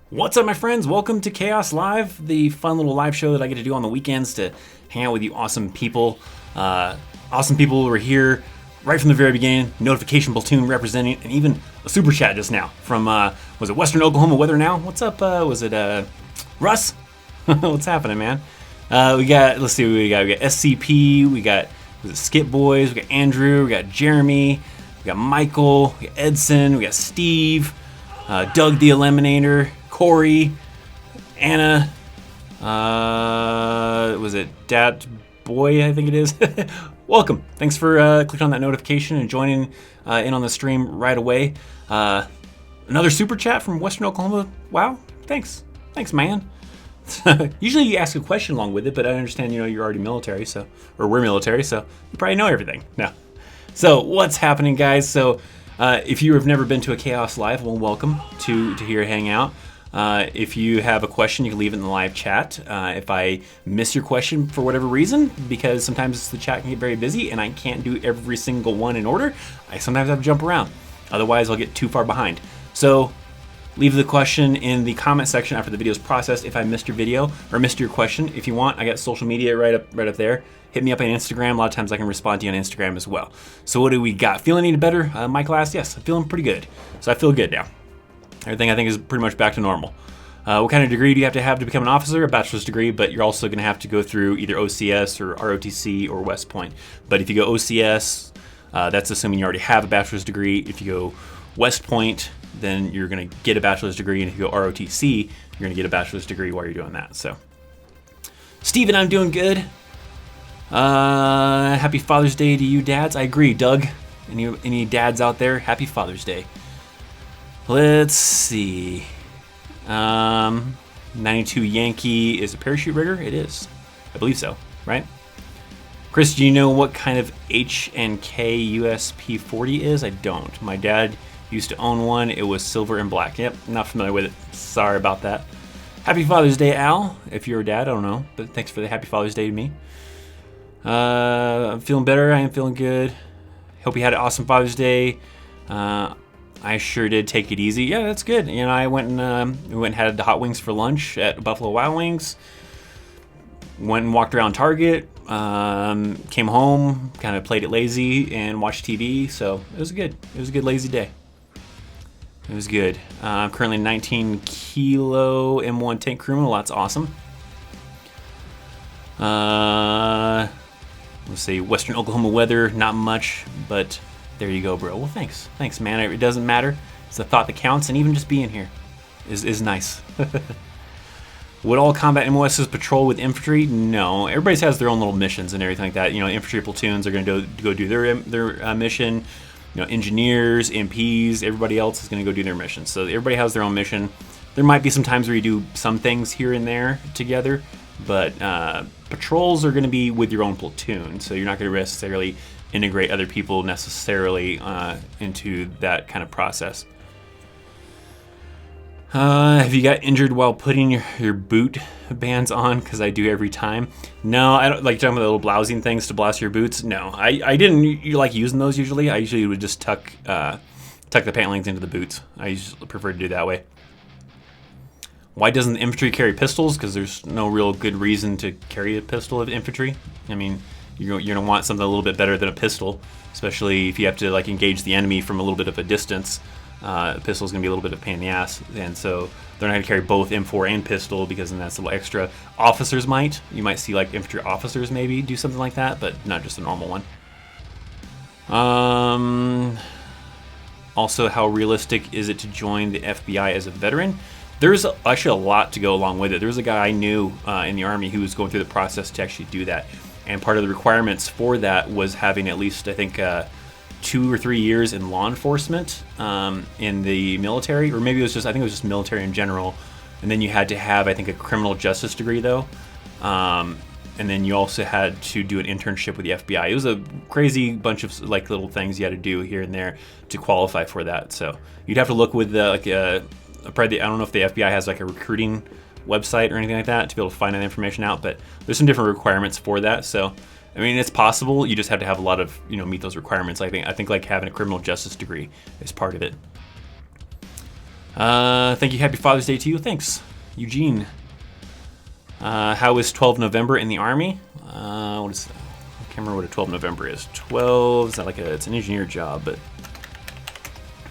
What's up, my friends? Welcome to Chaos Live, the fun little live show that I get to do on the weekends to hang out with you awesome people. Awesome people who are here right from the very beginning. Notification platoon representing, and even a super chat just now from, was it Western Oklahoma Weather Now? What's up? Was it Russ? What's happening, man? We got, let's see what we got. We got SCP, we got, was it Skip Boys, we got Andrew, we got Jeremy, we got Michael, we got Edson, we got Steve, Doug the Eliminator, Corey, Anna, was it Dat Boy, I think it is. Welcome. Thanks for clicking on that notification and joining in on the stream right away. Another super chat from Western Oklahoma. Wow, thanks, man. Usually you ask a question along with it, but I understand, you're already military, so, or we're military, so you probably know everything. No. So what's happening, guys? So if you have never been to a Chaos Live, well, welcome to here hang out. If you have a question, you can leave it in the live chat. If I miss your question for whatever reason, because sometimes the chat can get very busy and I can't do every single one in order, I sometimes have to jump around. Otherwise, I'll get too far behind. So leave the question in the comment section after the video is processed if I missed your video or missed your question. If you want, I got social media right up there. Hit me up on Instagram. A lot of times I can respond to you on Instagram as well. So what do we got? Feeling any better? Michael asked, yes, I'm feeling pretty good. So I feel good now. Everything I think is pretty much back to normal. What kind of degree do you have to become an officer? A bachelor's degree, but you're also going to have to go through either OCS or ROTC or West Point. But if you go OCS, that's assuming you already have a bachelor's degree. If you go West Point, then you're going to get a bachelor's degree. And if you go ROTC, you're going to get a bachelor's degree while you're doing that. So, Steven, I'm doing good. Happy Father's Day to you dads. I agree, Doug. Any dads out there? Happy Father's Day. Let's see. 92 Yankee is a parachute rigger? It is. I believe so, right? Chris, do you know what kind of H&K USP 40 is? I don't. My dad used to own one. It was silver and black. Yep, not familiar with it. Sorry about that. Happy Father's Day, Al. If you're a dad, I don't know. But thanks for the Happy Father's Day to me. I'm feeling better. I am feeling good. Hope you had an awesome Father's Day. I sure did. Take it easy. Yeah, that's good. I went and had the hot wings for lunch at Buffalo Wild Wings. Went and walked around Target. Came home, kind of played it lazy and watched TV. So it was good. It was a good lazy day. It was good. I'm currently 19 kilo M1 tank crewman. Well, that's awesome. Let's see. Western Oklahoma weather, not much, but there you go, bro. Well, thanks. Thanks, man. It doesn't matter. It's the thought that counts, and even just being here is nice. Would all combat MOSs patrol with infantry? No. Everybody has their own little missions and everything like that. Infantry platoons are going to go do their mission. Engineers, MPs, everybody else is going to go do their mission. So everybody has their own mission. There might be some times where you do some things here and there together, but patrols are going to be with your own platoon. So you're not going to necessarily integrate other people necessarily into that kind of process. Have you got injured while putting your boot bands on? Because I do every time. No, I don't like talking about the little blousing things to blouse your boots. No, I didn't like using those usually. I usually would just tuck the pant legs into the boots. I usually prefer to do that way. Why doesn't the infantry carry pistols? Because there's no real good reason to carry a pistol of infantry. I mean, you're going to want something a little bit better than a pistol, especially if you have to engage the enemy from a little bit of a distance. A pistol is going to be a little bit of a pain in the ass, and so they're not going to carry both M4 and pistol because then that's a little extra. Officers might. You might see infantry officers maybe do something like that, but not just a normal one. Also, how realistic is it to join the FBI as a veteran? There's actually a lot to go along with it. There was a guy I knew in the Army who was going through the process to actually do that. And part of the requirements for that was having at least, I think, 2 or 3 years in law enforcement in the military. Or maybe I think it was just military in general. And then you had to have, I think, a criminal justice degree, though. And then you also had to do an internship with the FBI. It was a crazy bunch of little things you had to do here and there to qualify for that. So you'd have to look with probably, I don't know if the FBI has a recruiting website or anything like that to be able to find that information out, but there's some different requirements for that. So I mean, it's possible. You just have to have a lot of meet those requirements. I think having a criminal justice degree is part of it. Thank you. Happy Father's Day to you. Thanks, Eugene. How is 12 November in the Army? What is that? I can't remember what a 12 November is. 12, is that like it's an engineer job, but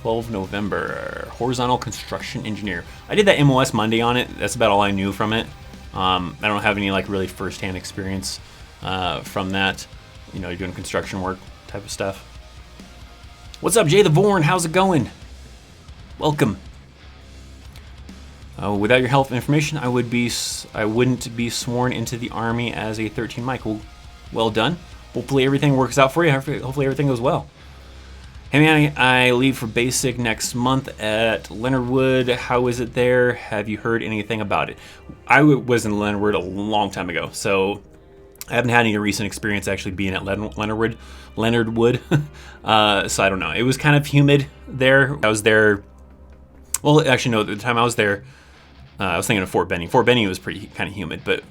12 November, horizontal construction engineer. I did that MOS Monday on it. That's about all I knew from it. I don't have any like really first-hand experience from that, you know, doing construction work type of stuff. What's up, Jay the Vorn? How's it going? Welcome. Without your help and information, I wouldn't be sworn into the Army as a 13 Mike. Well done. Hopefully everything works out for you. Hopefully everything goes well. Hey man, I leave for basic next month at Leonard Wood. How is it there? Have you heard anything about it? I was in Leonard Wood a long time ago, so I haven't had any recent experience actually being at Leonard Wood. So I don't know. It was kind of humid there. I was there. Well, actually, no. The time I was there, I was thinking of Fort Benning. Fort Benning was pretty kind of humid, but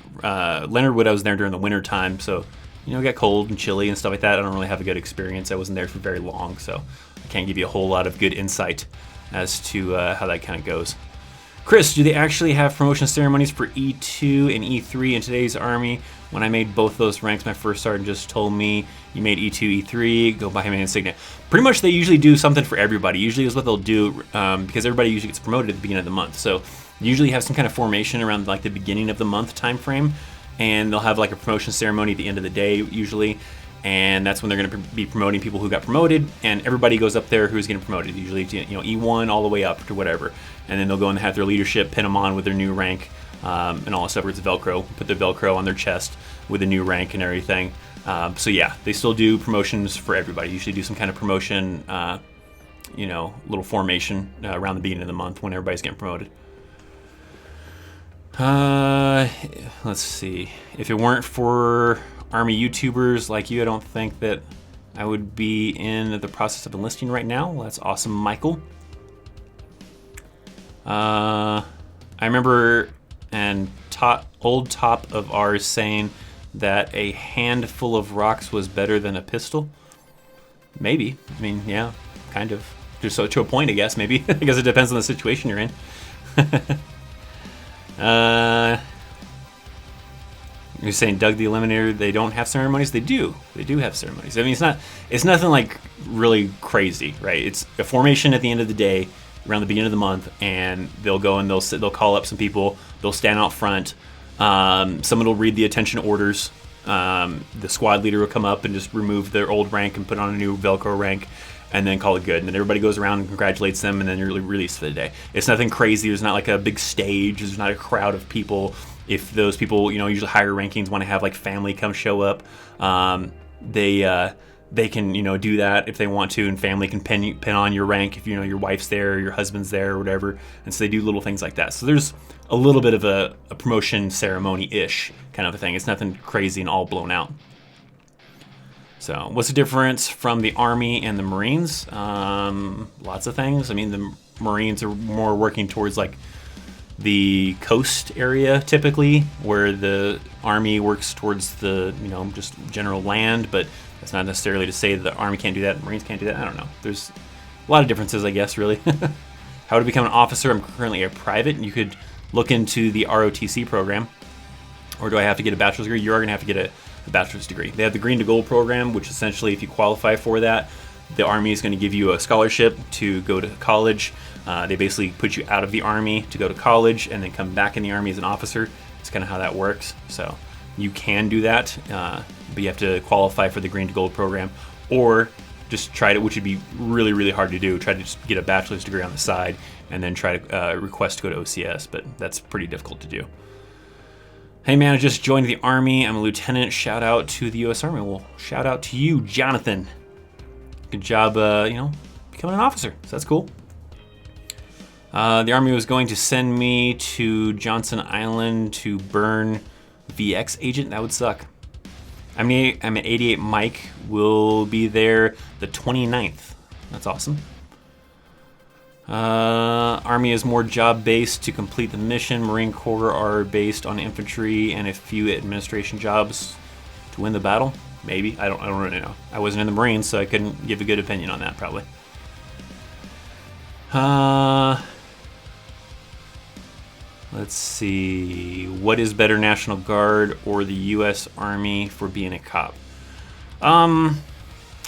Leonard Wood, I was there during the winter time, so you know, it got cold and chilly and stuff like that. I don't really have a good experience. I wasn't there for very long, so I can't give you a whole lot of good insight as to how that kind of goes. Chris, do they actually have promotion ceremonies for E2 and E3 in today's Army? When I made both those ranks, my first sergeant just told me, you made E2, E3, go buy him an insignia. Pretty much they usually do something for everybody. Usually is what they'll do because everybody usually gets promoted at the beginning of the month. So usually have some kind of formation around like the beginning of the month time frame, and they'll have like a promotion ceremony at the end of the day usually, and that's when they're going to be promoting people who got promoted, and everybody goes up there who's getting promoted, usually to, you know, E1 all the way up to whatever, and then they'll go and have their leadership pin them on with their new rank and all that stuff. Where it's Velcro, put the Velcro on their chest with a new rank and everything. So yeah, they still do promotions for everybody. Usually do some kind of promotion, you know, little formation around the beginning of the month when everybody's getting promoted. Let's see. If it weren't for Army YouTubers like you, I don't think that I would be in the process of enlisting right now. Well, that's awesome, Michael. I remember old top of ours saying that a handful of rocks was better than a pistol. Maybe. I mean, yeah, kind of. Just so to a point, I guess. Maybe. I guess it depends on the situation you're in. You're saying Doug the Eliminator, they don't have ceremonies? They do. They do have ceremonies. I mean, it's nothing like really crazy, right? It's a formation at the end of the day, around the beginning of the month, and they'll go and they'll call up some people. They'll stand out front. Someone will read the attention orders. The squad leader will come up and just remove their old rank and put on a new Velcro rank, and then call it good. And then everybody goes around and congratulates them, and then you're released for the day. It's nothing crazy. There's not like a big stage. There's not a crowd of people. If those people, you know, usually higher rankings want to have like family come show up, they can, you know, do that if they want to, and family can pin on your rank if, you know, your wife's there or your husband's there or whatever. And so they do little things like that. So there's a little bit of a promotion ceremony-ish kind of a thing. It's nothing crazy and all blown out. So what's the difference from the Army and the Marines? Lots of things. I mean, the Marines are more working towards like the coast area typically, where the Army works towards the, you know, just general land, but that's not necessarily to say that the Army can't do that, the Marines can't do that. I don't know. There's a lot of differences, I guess, really. How to become an officer? I'm currently a private, and you could look into the ROTC program. Or do I have to get a bachelor's degree? You are going to have to get a bachelor's degree. They have the Green to Gold program, which essentially, if you qualify for that, the Army is going to give you a scholarship to go to college. They basically put you out of the Army to go to college and then come back in the Army as an officer. It's kind of how that works. So you can do that, but you have to qualify for the Green to Gold program, or just try to, which would be really, really hard to do, try to just get a bachelor's degree on the side and then try to request to go to OCS, but that's pretty difficult to do. Hey man, I just joined the Army. I'm a lieutenant. Shout out to the U.S. Army. Well, shout out to you, Jonathan. Good job, you know, becoming an officer. So that's cool. The Army was going to send me to Johnson Island to burn VX agent. That would suck. I'm an 88 Mike. Will be there the 29th. That's awesome. Army is more job-based to complete the mission. Marine Corps are based on infantry and a few administration jobs to win the battle. Maybe. I don't really know. I wasn't in the Marines, so I couldn't give a good opinion on that, probably. Let's see. What is better, National Guard or the U.S. Army for being a cop?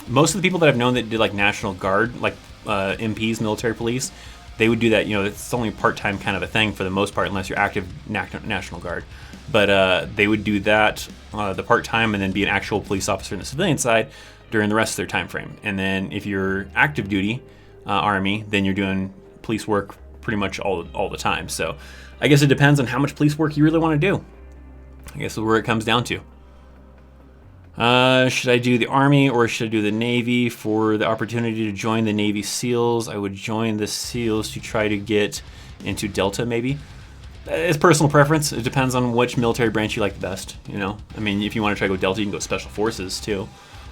Most of the people that I've known that did like National Guard, like MPs, military police, they would do that. You know, it's only part-time kind of a thing for the most part, unless you're active National Guard. But they would do that the part-time and then be an actual police officer in the civilian side during the rest of their time frame. And then if you're active duty Army, then you're doing police work pretty much all the time. So I guess it depends on how much police work you really want to do. I guess that's where it comes down to. Should I do the Army or should I do the Navy? For the opportunity to join the Navy SEALs, I would join the SEALs to try to get into Delta, maybe. It's personal preference. It depends on which military branch you like the best, you know? I mean, if you want to try to go Delta, you can go Special Forces, too.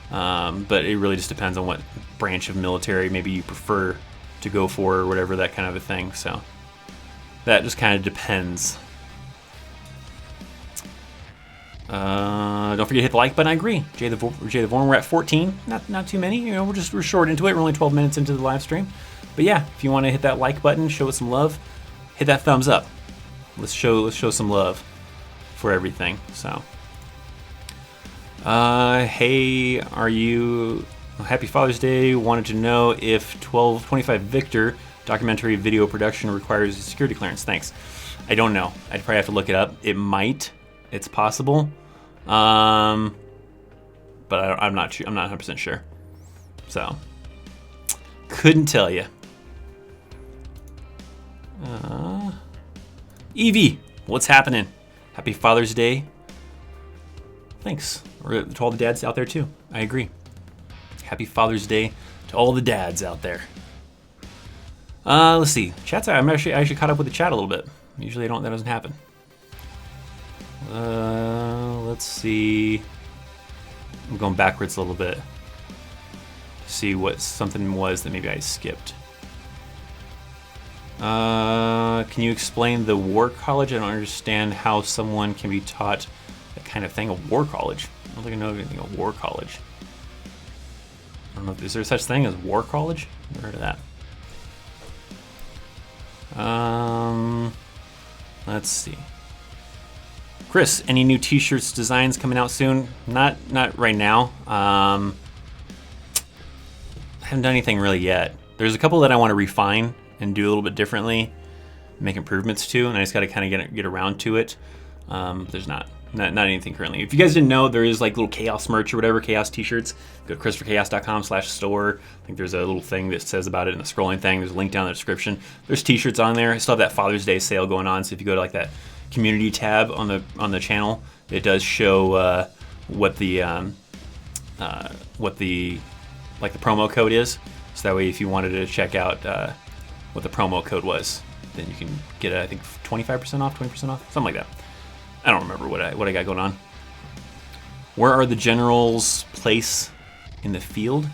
But it really just depends on what branch of military maybe you prefer to go for or whatever, that kind of a thing. So that just kind of depends. Don't forget to hit the like button. I agree. Jay the Vorm, we're at 14. Not too many. You know, we're short into it. We're only 12 minutes into the live stream. But yeah, if you want to hit that like button, show us some love, hit that thumbs up. Let's show some love for everything. So, hey, are you? Happy Father's Day. Wanted to know if 1225 Victor documentary video production requires a security clearance. Thanks. I don't know. I'd probably have to look it up. It might. It's possible. But I'm not 100% sure. So, couldn't tell you. Evie, what's happening? Happy Father's Day. Thanks. Or to all the dads out there too. I agree. Happy Father's Day to all the dads out there. Let's see. Chat's. I'm actually caught up with the chat a little bit. Usually that doesn't happen. Let's see. I'm going backwards a little bit. See what something was that maybe I skipped. Can you explain the war college? I don't understand how someone can be taught that kind of thing. A war college? I don't think I know anything of war college. I don't know. Is there such thing as war college? Never heard of that. Let's see. Chris, any new T-shirts designs coming out soon? Not right now. I haven't done anything really yet. There's a couple that I want to refine and do a little bit differently, make improvements to, and I just got to kind of get around to it. There's not anything currently. If you guys didn't know, there is like little Chaos merch or whatever, Chaos T-shirts. Go to ChristopherChaos.com/store. I think there's a little thing that says about it in the scrolling thing. There's a link down in the description. There's T-shirts on there. I still have that Father's Day sale going on, so if you go to like that community tab on the channel, it does show what the promo code is. So that way, if you wanted to check out what the promo code was, then you can get I think 25% off, 20% off, something like that. I don't remember what I got going on. Where are the generals placed in the field,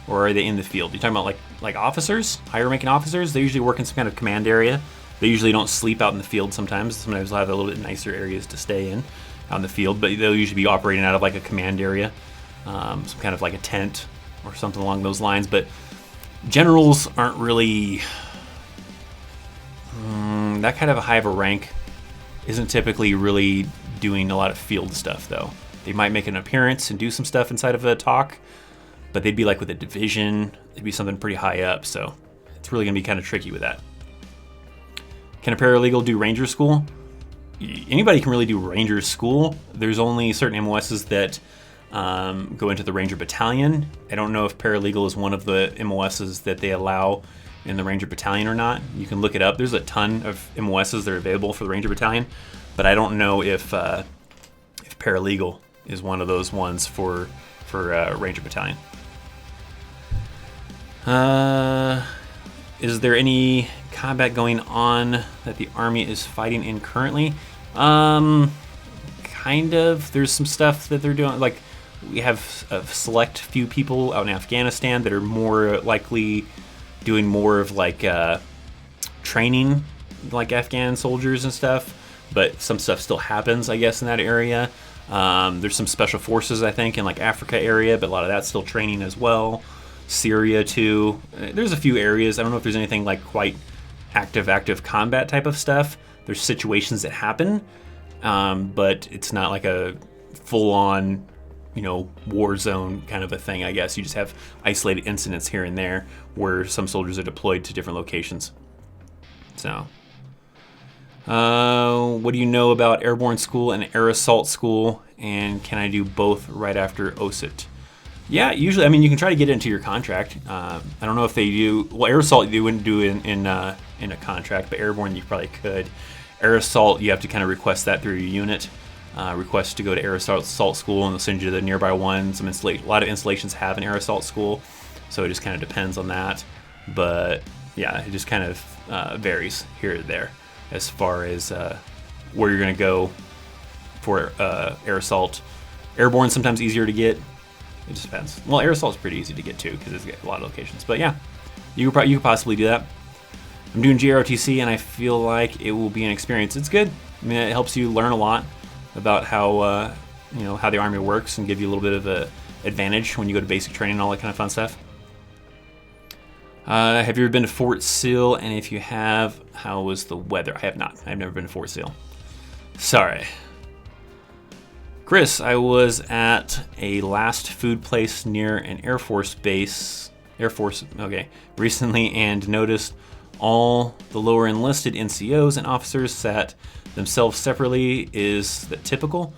or are they in the field? You're talking about like officers, higher ranking officers? They usually work in some kind of command area. They usually don't sleep out in the field sometimes. Sometimes they'll have a little bit nicer areas to stay in out in the field, but they'll usually be operating out of like a command area, some kind of like a tent or something along those lines. But generals aren't really that kind of a high of a rank. Isn't typically really doing a lot of field stuff, though. They might make an appearance and do some stuff inside of a talk, but they'd be like with a division. They'd be something pretty high up, so it's really going to be kind of tricky with that. Can a paralegal do ranger school? Anybody can really do ranger school. There's only certain MOSs that go into the ranger battalion. I don't know if paralegal is one of the MOSs that they allow in the ranger battalion or not. You can look it up. There's a ton of MOSs that are available for the ranger battalion, but I don't know if paralegal is one of those ones for ranger battalion. Is there any combat going on that the Army is fighting in currently? Kind of. There's some stuff that they're doing. Like, we have a select few people out in Afghanistan that are more likely doing more of like training, like Afghan soldiers and stuff. But some stuff still happens, I guess, in that area. There's some special forces, I think, in like Africa area, but a lot of that's still training as well. Syria too. There's a few areas. I don't know if there's anything like quite active combat type of stuff, There's situations that happen, but it's not like a full-on, war zone kind of a thing, I guess. You just have isolated incidents here and there where some soldiers are deployed to different locations. So, what do you know about airborne school and air assault school, and can I do both right after OSIT? Yeah, usually, you can try to get it into your contract. I don't know if they do. Well, air assault you wouldn't do in a contract, but airborne you probably could. Air assault, you have to kind of request that through your unit. Request to go to air assault school, and they'll send you to the nearby one. A lot of installations have an air assault school, so it just kind of depends on that. But yeah, it just kind of varies here or there as far as where you're going to go for air assault. Airborne sometimes easier to get. It just depends. Well, air assault is pretty easy to get too because it's a lot of locations. But yeah, you could possibly do that. I'm doing GROTC and I feel like it will be an experience. It's good. It helps you learn a lot about how how the Army works and give you a little bit of a advantage when you go to basic training and all that kind of fun stuff. Have you ever been to Fort Sill? And if you have, how was the weather? I have not. I've never been to Fort Sill. Sorry. Chris, I was at a last food place near an Air Force base, recently, and noticed all the lower enlisted NCOs and officers sat themselves separately. Is that typical?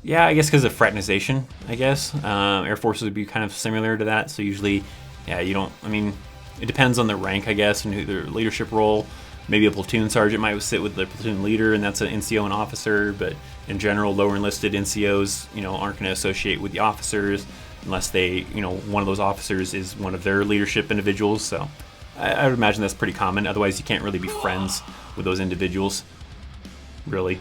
Yeah, I guess because of fraternization, I guess. Air Force would be kind of similar to that, so usually, yeah, it depends on the rank, I guess, and their leadership role. Maybe a platoon sergeant might sit with the platoon leader, and that's an NCO and officer, but in general, lower enlisted NCOs, aren't going to associate with the officers unless they, one of those officers is one of their leadership individuals. So I would imagine that's pretty common. Otherwise, you can't really be friends with those individuals, really.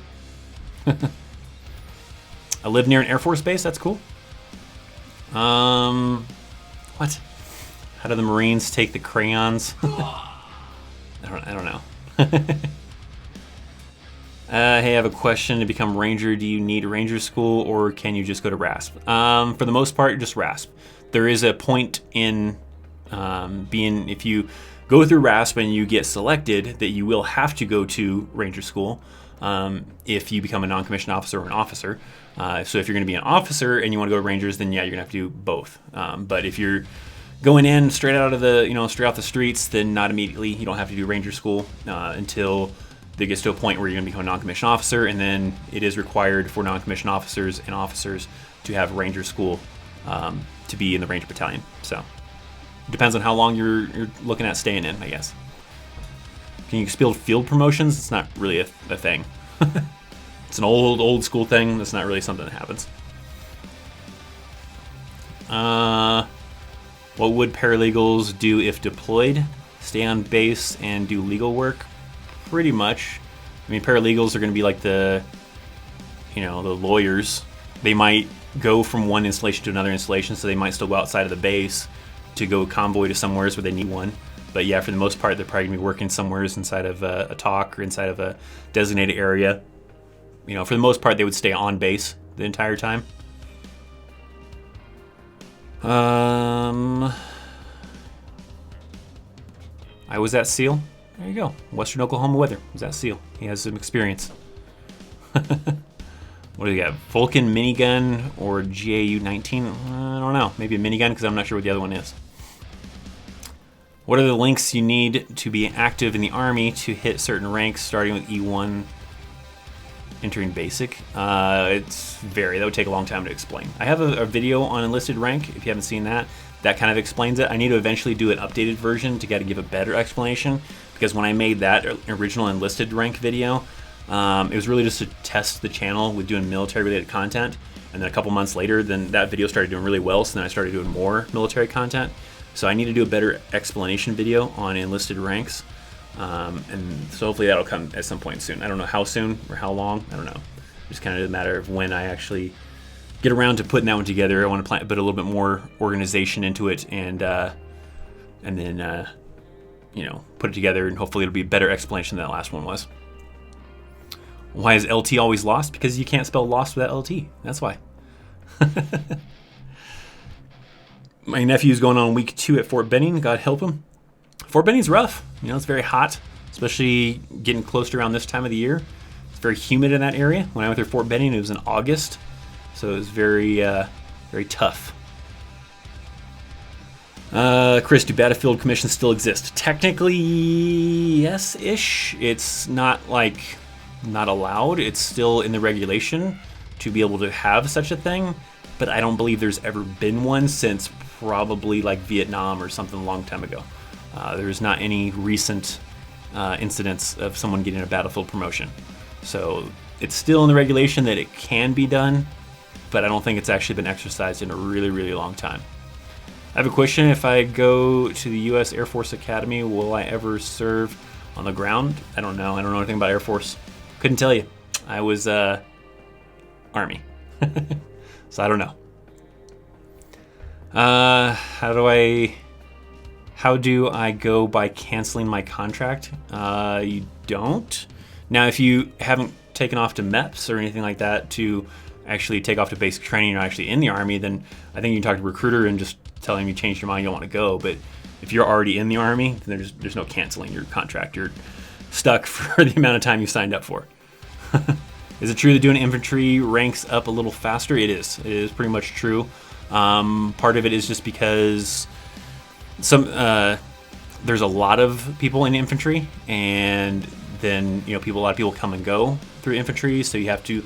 I live near an Air Force base. That's cool. What? How do the Marines take the crayons? I don't know. Hey, I have a question. To become Ranger, do you need a Ranger school or can you just go to RASP? For the most part, just RASP. There is a point in if you go through RASP and you get selected, that you will have to go to Ranger school if you become a non-commissioned officer or an officer. So if you're going to be an officer and you want to go to Rangers, then yeah, you're going to have to do both. But if you're going in straight out of straight off the streets, then not immediately. You don't have to do Ranger school until it gets to a point where you're going to become a non-commissioned officer, and then it is required for non-commissioned officers and officers to have Ranger school to be in the Ranger Battalion. So it depends on how long you're looking at staying in, I guess. Can you spill field promotions? It's not really a thing. It's an old school thing. That's not really something that happens. What would paralegals do if deployed? Stay on base and do legal work? Pretty much. Paralegals are going to be like the lawyers. They might go from one installation to another installation, so they might still go outside of the base to go convoy to somewhere where they need one. But yeah, for the most part, they're probably going to be working somewhere inside of a TOC or inside of a designated area. For the most part, they would stay on base the entire time. I was at SEAL. There you go. Western Oklahoma weather. Was at SEAL. He has some experience. What do you got? Vulcan minigun or GAU-19? I don't know. Maybe a minigun because I'm not sure what the other one is. What are the links you need to be active in the Army to hit certain ranks, starting with E1, entering basic? It's very. That would take a long time to explain. I have a video on enlisted rank. If you haven't seen that, that kind of explains it. I need to eventually do an updated version to give a better explanation, because when I made that original enlisted rank video, it was really just to test the channel with doing military-related content. And then a couple months later, then that video started doing really well, so then I started doing more military content. So I need to do a better explanation video on enlisted ranks. And so hopefully that'll come at some point soon. I don't know how soon or how long. I don't know. It's kind of a matter of when I actually get around to putting that one together. I want to put a little bit more organization into it, and then put it together, and hopefully it'll be a better explanation than that last one was. Why is LT always lost? Because you can't spell lost without LT. That's why. My nephew's going on week 2 at Fort Benning. God help him. Fort Benning's rough. It's very hot. especially getting close to around this time of the year. It's very humid in that area. When I went through Fort Benning, it was in August, so it was very, very tough. Chris, do battlefield commissions still exist? Technically, yes-ish. It's not like not allowed. It's still in the regulation to be able to have such a thing, but I don't believe there's ever been one since probably like Vietnam or something a long time ago. There's not any recent incidents of someone getting a battlefield promotion. So it's still in the regulation that it can be done, but I don't think it's actually been exercised in a really, really long time. I have a question. If I go to the U.S. Air Force Academy, will I ever serve on the ground? I don't know. I don't know anything about Air Force. Couldn't tell you. I was Army. So I don't know. How do I go by canceling my contract? You don't. Now, if you haven't taken off to MEPS or anything like that to actually take off to basic training, you're actually in the Army, then I think you can talk to a recruiter and just tell him you changed your mind, you don't want to go. But if you're already in the Army, then there's no canceling your contract. You're stuck for the amount of time you signed up for. Is it true that doing infantry ranks up a little faster? It is. It is pretty much true. Part of it is just because there's a lot of people in infantry, and then a lot of people come and go through infantry, so you have to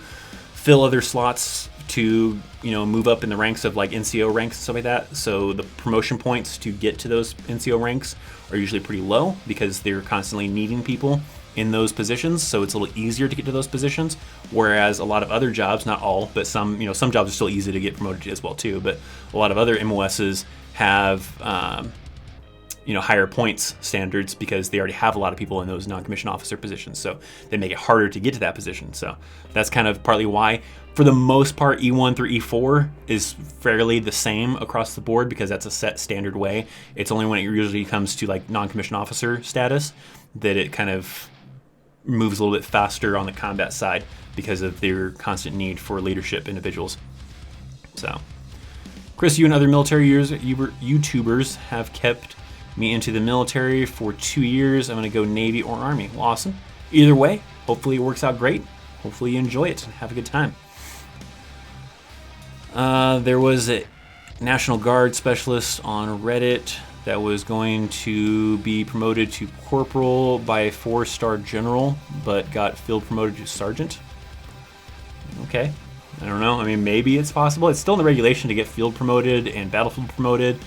fill other slots to move up in the ranks of like NCO ranks and stuff like that. So the promotion points to get to those NCO ranks are usually pretty low because they're constantly needing people in those positions, so it's a little easier to get to those positions. Whereas a lot of other jobs, not all, but some jobs are still easy to get promoted to as well too. But a lot of other MOSs have higher points standards because they already have a lot of people in those non-commissioned officer positions, so they make it harder to get to that position. So that's kind of partly why. For the most part, E1 through E4 is fairly the same across the board because that's a set standard way. It's only when it usually comes to like non-commissioned officer status that it kind of moves a little bit faster on the combat side because of their constant need for leadership individuals. So, Chris, you and other military YouTubers have kept me into the military for 2 years. I'm going to go Navy or Army. Well, awesome. Either way, hopefully it works out great. Hopefully you enjoy it and have a good time. There was a National Guard specialist on Reddit that was going to be promoted to corporal by a 4-star general, but got field promoted to sergeant. Okay. I don't know. I mean, maybe it's possible. It's still in the regulation to get field promoted and battlefield promoted.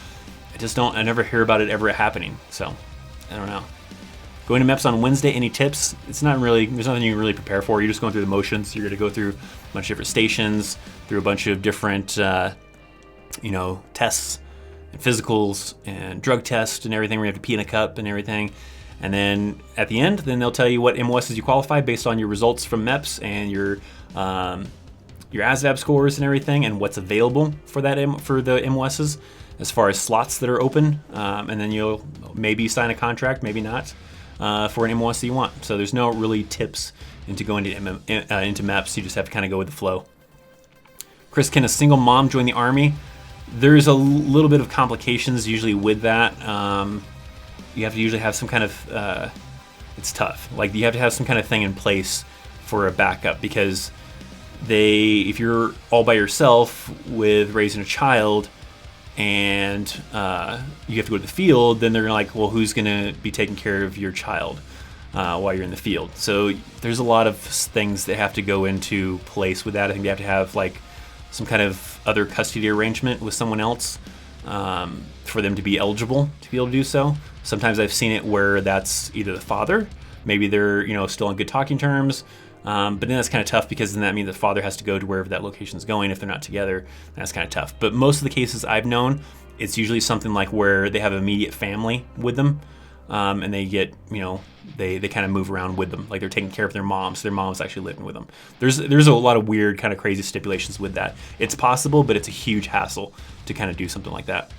I never hear about it ever happening. So, I don't know. Going to MEPS on Wednesday, any tips? It's not really, there's nothing you can really prepare for. You're just going through the motions. You're going to go through a bunch of different stations, through a bunch of different, tests and physicals and drug tests and everything where you have to pee in a cup and everything. And then at the end, then they'll tell you what MOSs you qualify based on your results from MEPS and your ASVAB scores and everything, and what's available for for the MOSs as far as slots that are open. And then you'll maybe sign a contract, maybe not, for an MOS that you want. So there's no really tips into going into MEPS. You just have to kind of go with the flow. Chris, can a single mom join the Army? There's a little bit of complications usually with that. You have to usually have some kind of, it's tough. Like you have to have some kind of thing in place for a backup because if you're all by yourself with raising a child and you have to go to the field, then they're like, well, who's going to be taking care of your child while you're in the field? So there's a lot of things that have to go into place with that. I think they have to have like some kind of other custody arrangement with someone else for them to be eligible to be able to do so. Sometimes I've seen it where that's either the father, maybe they're still on good talking terms, but then that's kind of tough because then that means the father has to go to wherever that location is going if they're not together. That's kind of tough. But most of the cases I've known, it's usually something like where they have immediate family with them, and they get they kind of move around with them, like they're taking care of their mom, so their mom's actually living with them. There's a lot of weird kind of crazy stipulations with that. It's possible, but it's a huge hassle to kind of do something like that.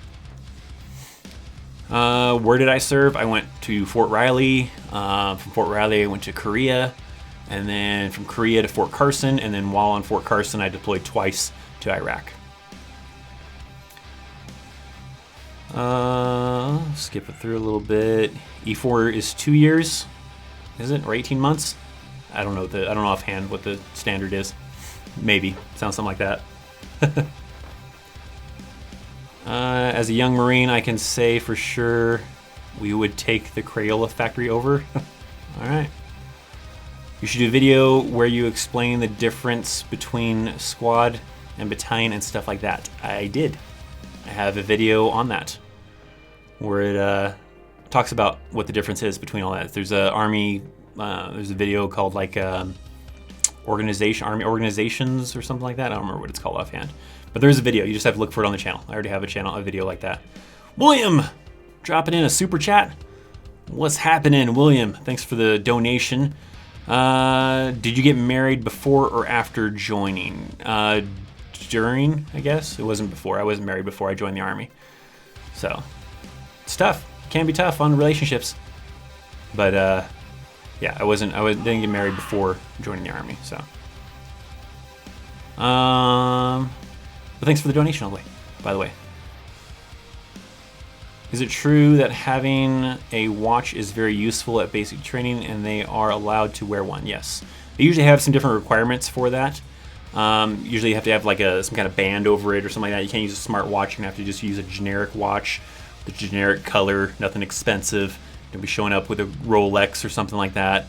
Where did I serve? I went to Fort Riley. From Fort Riley I went to Korea, and then from Korea to Fort Carson, and then while on Fort Carson I deployed twice to Iraq. Skip it through a little bit. E4 is 2 years. is it, or 18 months? I don't know I don't know offhand what the standard is. Maybe sounds something like that. As a young Marine, I can say for sure we would take the Crayola factory over. All right. You should do a video where you explain the difference between squad and battalion and stuff like that. I did. I have a video on that where it talks about what the difference is between all that. There's a army. There's a video called like army organizations or something like that. I don't remember what it's called offhand, but there's a video. You just have to look for it on the channel. I already have a video like that. William, dropping in a super chat. What's happening, William? Thanks for the donation. Did you get married before or after joining? During, I guess. It wasn't before. I wasn't married before I joined the Army. So, it's tough. It can be tough on relationships. But, yeah, I didn't get married before joining the Army, so. But thanks for the donation all the way, by the way. Is it true that having a watch is very useful at basic training and they are allowed to wear one? Yes. They usually have some different requirements for that. Usually you have to have like some kind of band over it or something like that. You can't use a smart watch. You're going to have to just use a generic watch, the generic color, nothing expensive. You'll be showing up with a Rolex or something like that.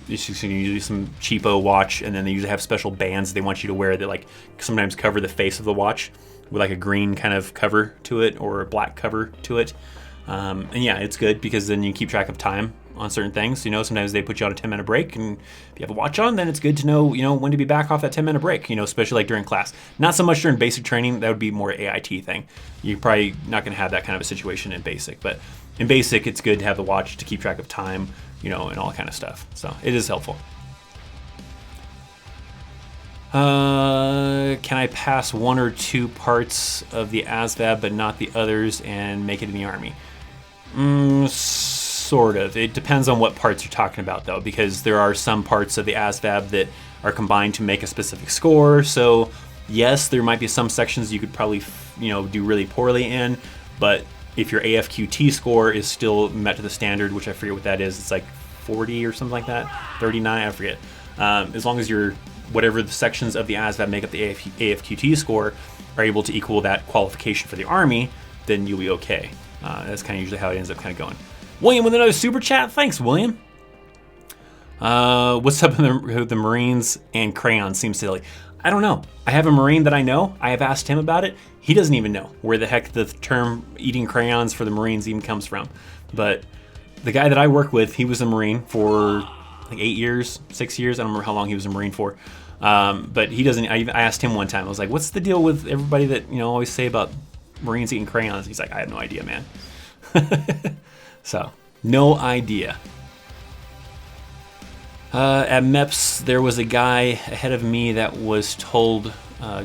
It's just usually some cheapo watch, and then they usually have special bands they want you to wear that like sometimes cover the face of the watch with like a green kind of cover to it or a black cover to it. And yeah, it's good because then you keep track of time on certain things. You know, sometimes they put you on a 10-minute break, and if you have a watch on, then it's good to know, you know, when to be back off that 10-minute break, you know, especially like during class. Not so much during basic training. That would be more AIT thing. You're probably not going to have that kind of a situation in basic, but in basic, it's good to have the watch to keep track of time, you know, and all that kind of stuff. So it is helpful. Can I pass one or two parts of the ASVAB but not the others and make it in the Army? Sort of. It depends on what parts you're talking about, though, because there are some parts of the ASVAB that are combined to make a specific score. So yes, there might be some sections you could probably, you know, do really poorly in, but if your AFQT score is still met to the standard, which I forget what that is, it's like 40 or something like that, 39, I forget. As long as you're whatever the sections of the ASVAB make up the AFQT score are able to equal that qualification for the Army, then you'll be okay. That's kind of usually how it ends up kind of going. William with another super chat. Thanks, William. What's up with the Marines and crayons? Seems silly. I don't know. I have a Marine that I know. I have asked him about it. He doesn't even know where the heck the term eating crayons for the Marines even comes from. But the guy that I work with, he was a Marine for like 8 years, 6 years. I don't remember how long he was a Marine for. But he doesn't. I asked him one time. I was like, "What's the deal with everybody that always say about Marines eating crayons?" He's like, "I have no idea, man." So, no idea. At MEPS, there was a guy ahead of me that was told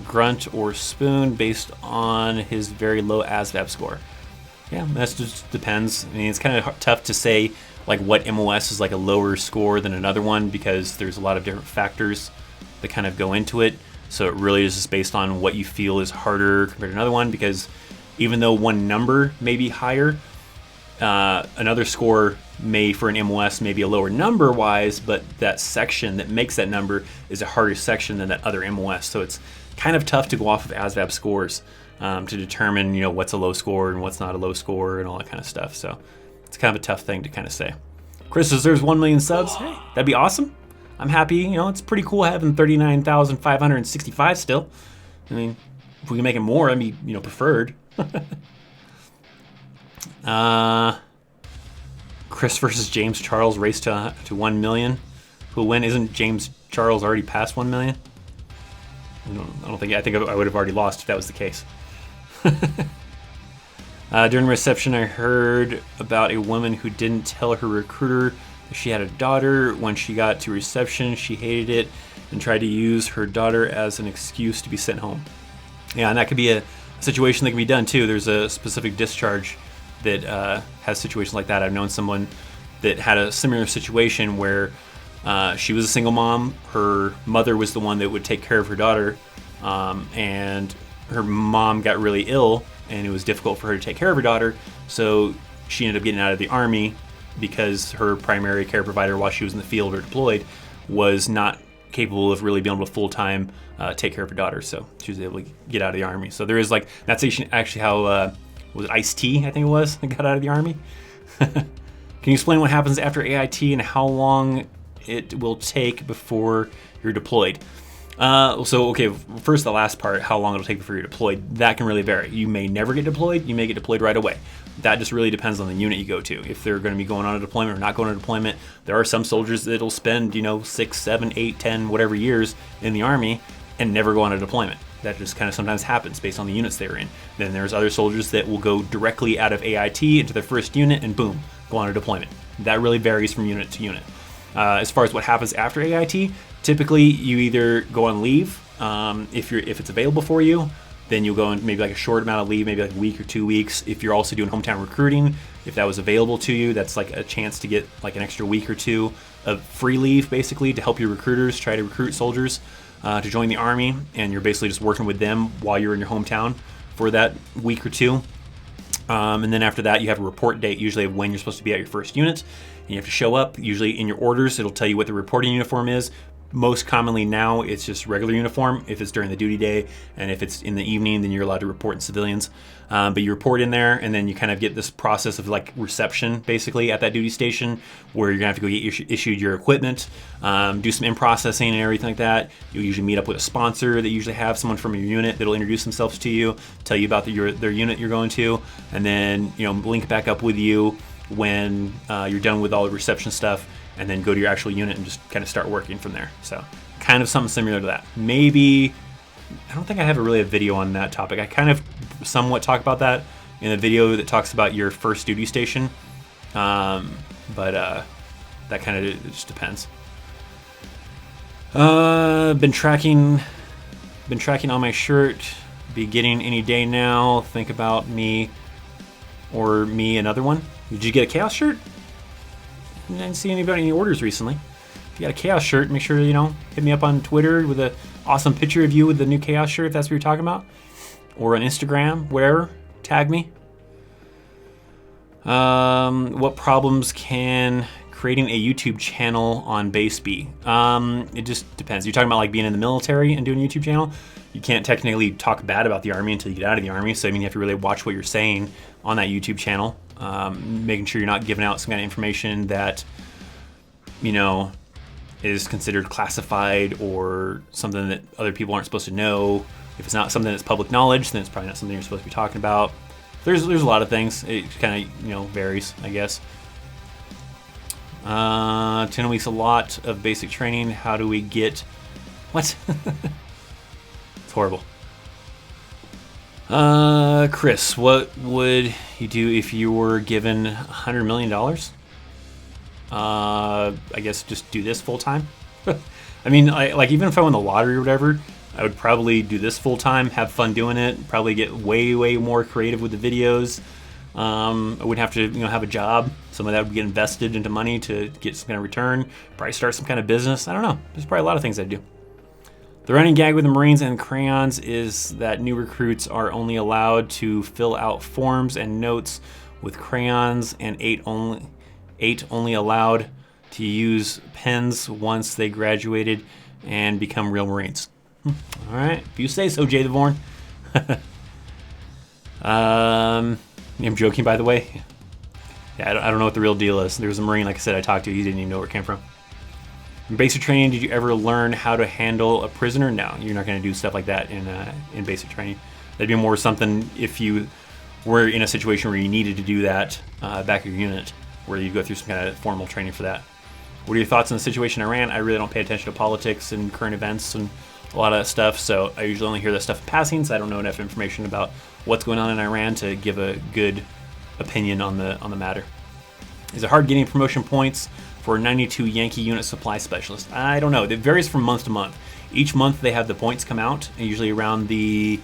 grunt or spoon based on his very low ASVAB score. Yeah, that just depends. I mean, it's kind of tough to say like what MOS is like a lower score than another one because there's a lot of different factors that kind of go into it. So it really is just based on what you feel is harder compared to another one, because even though one number may be higher, another score may for an MOS may be a lower number wise, but that section that makes that number is a harder section than that other MOS. So it's kind of tough to go off of ASVAB scores to determine what's a low score and what's not a low score and all that kind of stuff. So it's kind of a tough thing to kind of say. Chris deserves 1 million subs. Hey, that'd be awesome. I'm happy. It's pretty cool having 39,565 still. I mean, if we can make it more, I'd be preferred. Chris versus James Charles race to 1 million. Who'll win? Isn't James Charles already past 1 million? I think I would have already lost if that was the case. During reception, I heard about a woman who didn't tell her recruiter that she had a daughter. When she got to reception, she hated it and tried to use her daughter as an excuse to be sent home. Yeah, and that could be a situation that can be done too. There's a specific discharge that has situations like that. I've known someone that had a similar situation where she was a single mom. Her mother was the one that would take care of her daughter, and her mom got really ill, and it was difficult for her to take care of her daughter. So she ended up getting out of the Army because her primary care provider while she was in the field or deployed was not capable of really being able to full-time take care of her daughter, so she was able to get out of the Army. So there is like, that's actually how was it Ice-T, I think it was, that got out of the Army. Can you explain what happens after AIT and how long it will take before you're deployed? Okay, first the last part, how long it'll take before you're deployed, that can really vary. You may never get deployed, you may get deployed right away. That just really depends on the unit you go to. If they're going to be going on a deployment or not going on a deployment, there are some soldiers that'll spend, 6, 7, 8, 10, whatever years in the Army and never go on a deployment. That just kind of sometimes happens based on the units they're in. Then there's other soldiers that will go directly out of AIT into their first unit and boom, go on a deployment. That really varies from unit to unit. As far as what happens after AIT, typically you either go on leave if it's available for you. Then you'll go on maybe like a short amount of leave, maybe like a week or 2 weeks. If you're also doing hometown recruiting, if that was available to you, that's like a chance to get like an extra week or 2 of free leave, basically, to help your recruiters try to recruit soldiers to join the Army. And you're basically just working with them while you're in your hometown for that week or 2. And then after that, you have a report date, usually of when you're supposed to be at your first unit. And you have to show up. Usually in your orders, it'll tell you what the reporting uniform is. Most commonly now, it's just regular uniform if it's during the duty day, and if it's in the evening, then you're allowed to report in civilians. But you report in there, and then you kind of get this process of like reception, basically, at that duty station, where you're gonna have to go get issued your equipment, do some in-processing and everything like that. You'll usually meet up with a sponsor. They usually have someone from your unit that'll introduce themselves to you, tell you about their unit you're going to, and then link back up with you when you're done with all the reception stuff, and then go to your actual unit and just kind of start working from there. So kind of something similar to that. Maybe, I don't think I have a video on that topic. I kind of somewhat talk about that in a video that talks about your first duty station. But that kind of just depends. Been tracking on my shirt. Be getting any day now. Think about me or me another one. Did you get a Chaos shirt? I didn't see anybody any orders recently. If you got a Chaos shirt, make sure hit me up on Twitter with an awesome picture of you with the new Chaos shirt, if that's what you're talking about, or on Instagram, wherever. Tag me. What problems can creating a YouTube channel on base be? It just depends. You're talking about like being in the military and doing a YouTube channel. You can't technically talk bad about the Army until you get out of the Army. So you have to really watch what you're saying on that YouTube channel. Making sure you're not giving out some kind of information that is considered classified or something that other people aren't supposed to know. If it's not something that's public knowledge, then it's probably not something you're supposed to be talking about. There's a lot of things. It kind of varies, I guess. 10 weeks, a lot of basic training. How do we get what? It's horrible. Chris, what would you do if you were given $100 million? I guess just do this full time. I mean, even if I won the lottery or whatever, I would probably do this full time, have fun doing it, probably get way more creative with the videos. I wouldn't have to have a job. Some of that would get invested into money to get some kind of return. Probably start some kind of business. I don't know. There's probably a lot of things I'd do. The running gag with the Marines and crayons is that new recruits are only allowed to fill out forms and notes with crayons, and 8 only allowed to use pens once they graduated and become real Marines. All right, if you say so, Jay the Vorn. I'm joking, by the way. Yeah, I don't know what the real deal is. There was a Marine, like I said, I talked to. He didn't even know where it came from. In basic training, did you ever learn how to handle a prisoner? No, you're not going to do stuff like that in basic training. That'd be more something if you were in a situation where you needed to do that back at your unit, where you go through some kind of formal training for that. What are your thoughts on the situation in Iran? I really don't pay attention to politics and current events and a lot of that stuff, so I usually only hear that stuff in passing, so I don't know enough information about what's going on in Iran to give a good opinion on the matter. Is it hard getting promotion points for 92 Yankee Unit Supply Specialist? I don't know. It varies from month to month. Each month they have the points come out, usually around the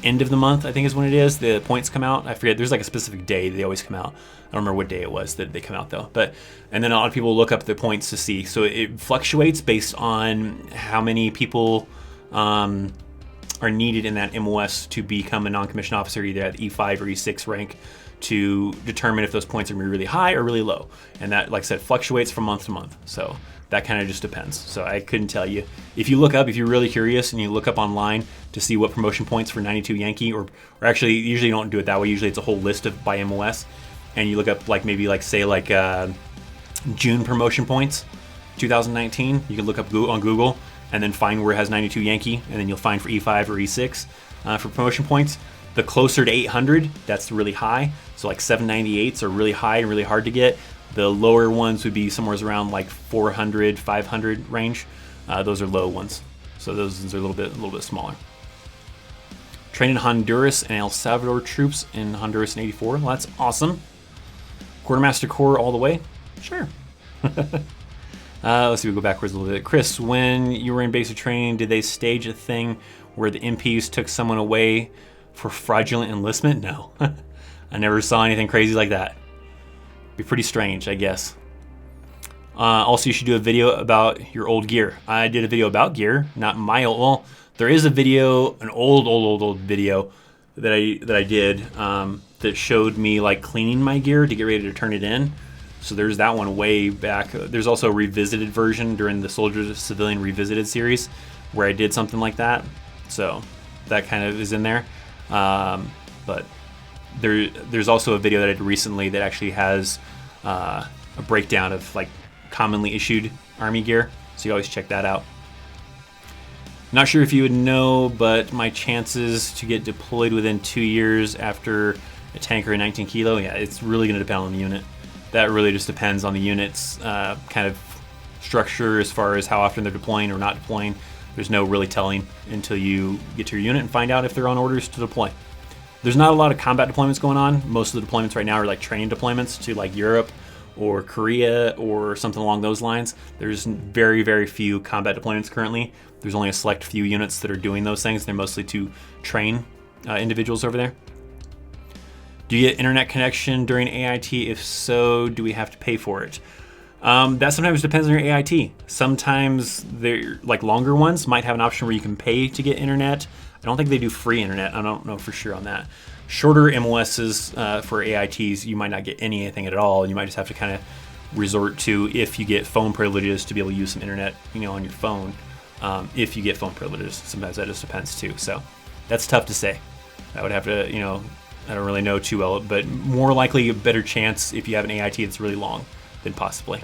end of the month, I think is when it is. The points come out. I forget. There's like a specific day they always come out. I don't remember what day it was that they come out though. And then a lot of people look up the points to see. So it fluctuates based on how many people are needed in that MOS to become a non-commissioned officer, either at E5 or E6 rank, to determine if those points are going to be really high or really low. And that, like I said, fluctuates from month to month. So that kind of just depends. So I couldn't tell you. If you're really curious and you look up online to see what promotion points for 92 Yankee, or actually usually you don't do it that way. Usually it's a whole list of by MOS, and you look up June promotion points, 2019. You can look up on Google and then find where it has 92 Yankee, and then you'll find for E5 or E6 for promotion points. The closer to 800, that's really high. So like 798s are really high and really hard to get. The lower ones would be somewhere around like 400, 500 range. Those are low ones. So those are a little bit smaller. Trained in Honduras and El Salvador troops in Honduras in '84. Well, that's awesome. Quartermaster Corps all the way. Sure. Let's see, we'll go backwards a little bit. Chris, when you were in basic training, did they stage a thing where the MPs took someone away for fraudulent enlistment? No. I never saw anything crazy like that. Be pretty strange, I guess. Also, you should do a video about your old gear. I did a video about gear, not my old. Well, there is a video, an old video that I did that showed me like cleaning my gear to get ready to turn it in. So there's that one way back. There's also a revisited version during the Soldiers of Civilian Revisited series where I did something like that. So that kind of is in there. But there's also a video that I did recently that actually has a breakdown of like commonly issued Army gear. So you always check that out. Not sure if you would know, but my chances to get deployed within 2 years after a tanker at 19 kilo, yeah, it's really going to depend on the unit. That really just depends on the unit's kind of structure as far as how often they're deploying or not deploying. There's no really telling until you get to your unit and find out if they're on orders to deploy. There's not a lot of combat deployments going on. Most of the deployments right now are like training deployments to like Europe or Korea or something along those lines. There's very, very few combat deployments currently. There's only a select few units that are doing those things. They're mostly to train individuals over there. Do you get internet connection during AIT? If so, do we have to pay for it? That sometimes depends on your AIT. Sometimes they're like longer ones might have an option where you can pay to get internet. I don't think they do free internet. I don't know for sure on that. Shorter MOSs for AITs, you might not get anything at all. You might just have to kind of resort to, if you get phone privileges, to be able to use some internet, on your phone. If you get phone privileges, sometimes that just depends too. So that's tough to say. I would have to, I don't really know too well, but more likely a better chance if you have an AIT that's really long than possibly.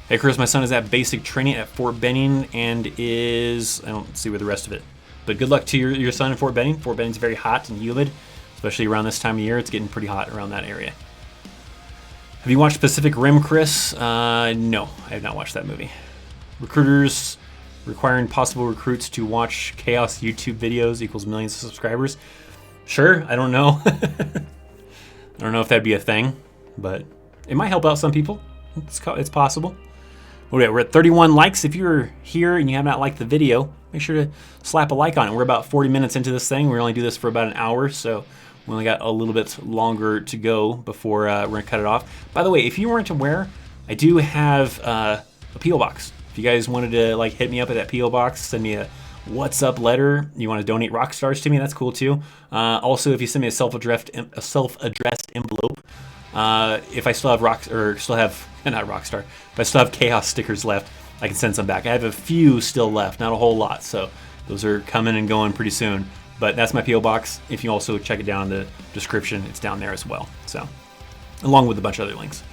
Hey Chris, my son is at basic training at Fort Benning and is, I don't see where the rest of it, but good luck to your son in Fort Benning. Fort Benning's very hot and humid, especially around this time of year. It's getting pretty hot around that area. Have you watched Pacific Rim, Chris? No, I have not watched that movie. Recruiters requiring possible recruits to watch Chaos YouTube videos equals millions of subscribers. Sure, I don't know. I don't know if that'd be a thing, but it might help out some people. It's possible. Okay, we're at 31 likes. If you're here and you have not liked the video, make sure to slap a like on it. We're about 40 minutes into this thing. We only do this for about an hour, so we only got a little bit longer to go before we're gonna cut it off. By the way, if you weren't aware, I do have a P.O. box. If you guys wanted to hit me up at that P.O. box, send me a what's up letter, you want to donate rock stars to me, that's cool too. Also, if you send me a self-addressed envelope, if I still have not Rockstar, if I still have Chaos stickers left, I can send some back. I have a few still left, not a whole lot, so those are coming and going pretty soon. But that's my P.O. box. If you also check it down in the description, it's down there as well. So, along with a bunch of other links.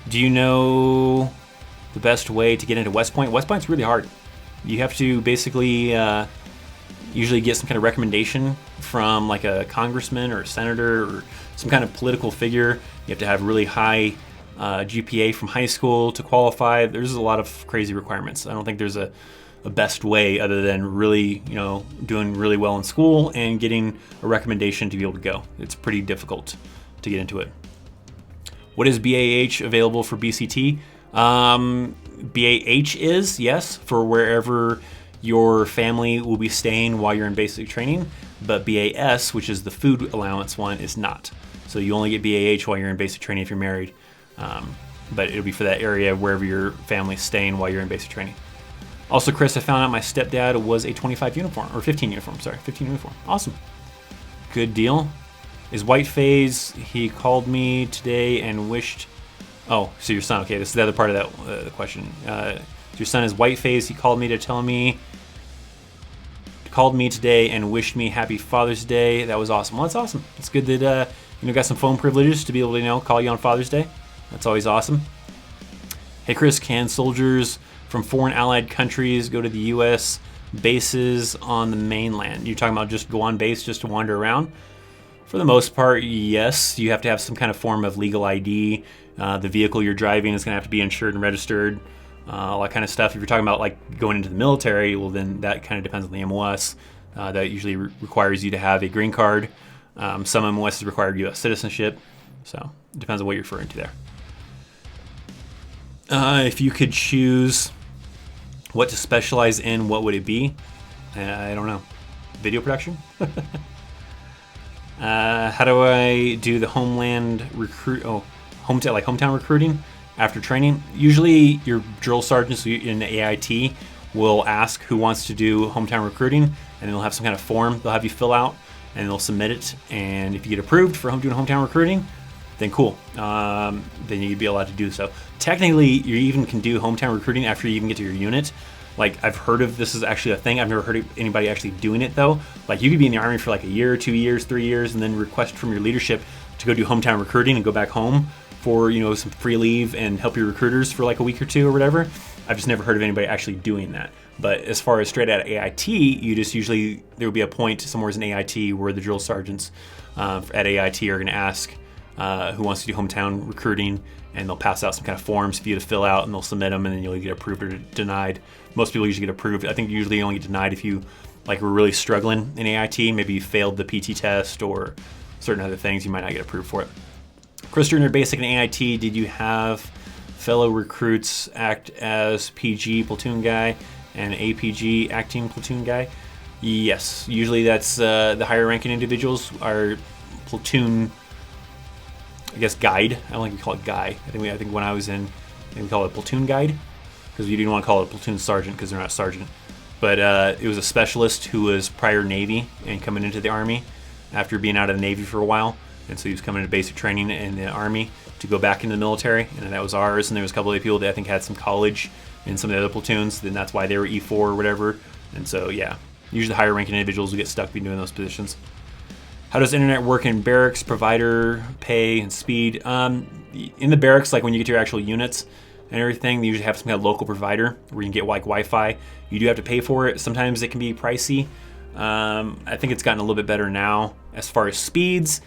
Do you know the best way to get into West Point? West Point's really hard. You have to basically usually get some kind of recommendation from like a congressman or a senator or some kind of political figure. You have to have really high GPA from high school to qualify. There's a lot of crazy requirements. I don't think there's a best way other than really, doing really well in school and getting a recommendation to be able to go. It's pretty difficult to get into it. What is BAH available for BCT? BAH is, yes, for wherever your family will be staying while you're in basic training, but BAS, which is the food allowance one, is not. So you only get BAH while you're in basic training if you're married, but it'll be for that area wherever your family's staying while you're in basic training. Also, Chris, I found out my stepdad was a 25 uniform, or 15 uniform, sorry, 15 uniform. Awesome. Good deal. Is White Phase, he called me today and wished, oh, so your son, okay, this is the other part of that the question. Your son is White Phase, he called me today and wished me happy Father's Day. That was awesome. Well, that's awesome. It's good that, got some phone privileges to be able to, call you on Father's Day. That's always awesome. Hey, Chris, can soldiers from foreign allied countries go to the U.S. bases on the mainland? You're talking about just go on base just to wander around? For the most part, yes. You have to have some kind of form of legal ID. The vehicle you're driving is going to have to be insured and registered, all that kind of stuff. If you're talking about like going into the military, well, then that kind of depends on the MOS. That usually requires you to have a green card. Some MOSs require U.S. citizenship. So it depends on what you're referring to there. If you could choose what to specialize in, what would it be? I don't know. Video production? How do I do the hometown recruiting after training? Usually your drill sergeants in the AIT will ask who wants to do hometown recruiting, and they'll have some kind of form they'll have you fill out, and they'll submit it. And if you get approved for doing hometown recruiting, then cool. Then you'd be allowed to do so. Technically, you even can do hometown recruiting after you even get to your unit. Like, I've heard of this is actually a thing. I've never heard of anybody actually doing it, though. Like, you could be in the Army for like a year, 2 years, 3 years, and then request from your leadership to go do hometown recruiting and go back home for, some free leave and help your recruiters for like a week or two or whatever. I've just never heard of anybody actually doing that. But as far as straight out of AIT, you just usually, there would be a point somewhere in AIT where the drill sergeants at AIT are going to ask who wants to do hometown recruiting, and they'll pass out some kind of forms for you to fill out, and they'll submit them, and then you'll get approved or denied. Most people usually get approved. I think usually you only get denied if you were really struggling in AIT. Maybe you failed the PT test or certain other things. You might not get approved for it. Chris, during your basic in AIT, did you have fellow recruits act as PG platoon guy and APG acting platoon guy? Yes. Usually that's the higher ranking individuals are platoon, I guess, guide. I don't think we call it guy. I think when I was in, we call it platoon guide, because you didn't want to call it platoon sergeant because they're not sergeant. But it was a specialist who was prior Navy and coming into the Army after being out of the Navy for a while. And so he was coming into basic training in the Army to go back into the military, and that was ours. And there was a couple of people that I think had some college in some of the other platoons, then that's why they were E4 or whatever. And so, yeah, usually higher ranking individuals who get stuck being doing those positions. How does internet work in barracks, provider, pay, and speed? In the barracks, like when you get to your actual units and everything, they usually have some kind of local provider where you can get like Wi-Fi. You do have to pay for it. Sometimes it can be pricey. I think it's gotten a little bit better now. As far as speeds,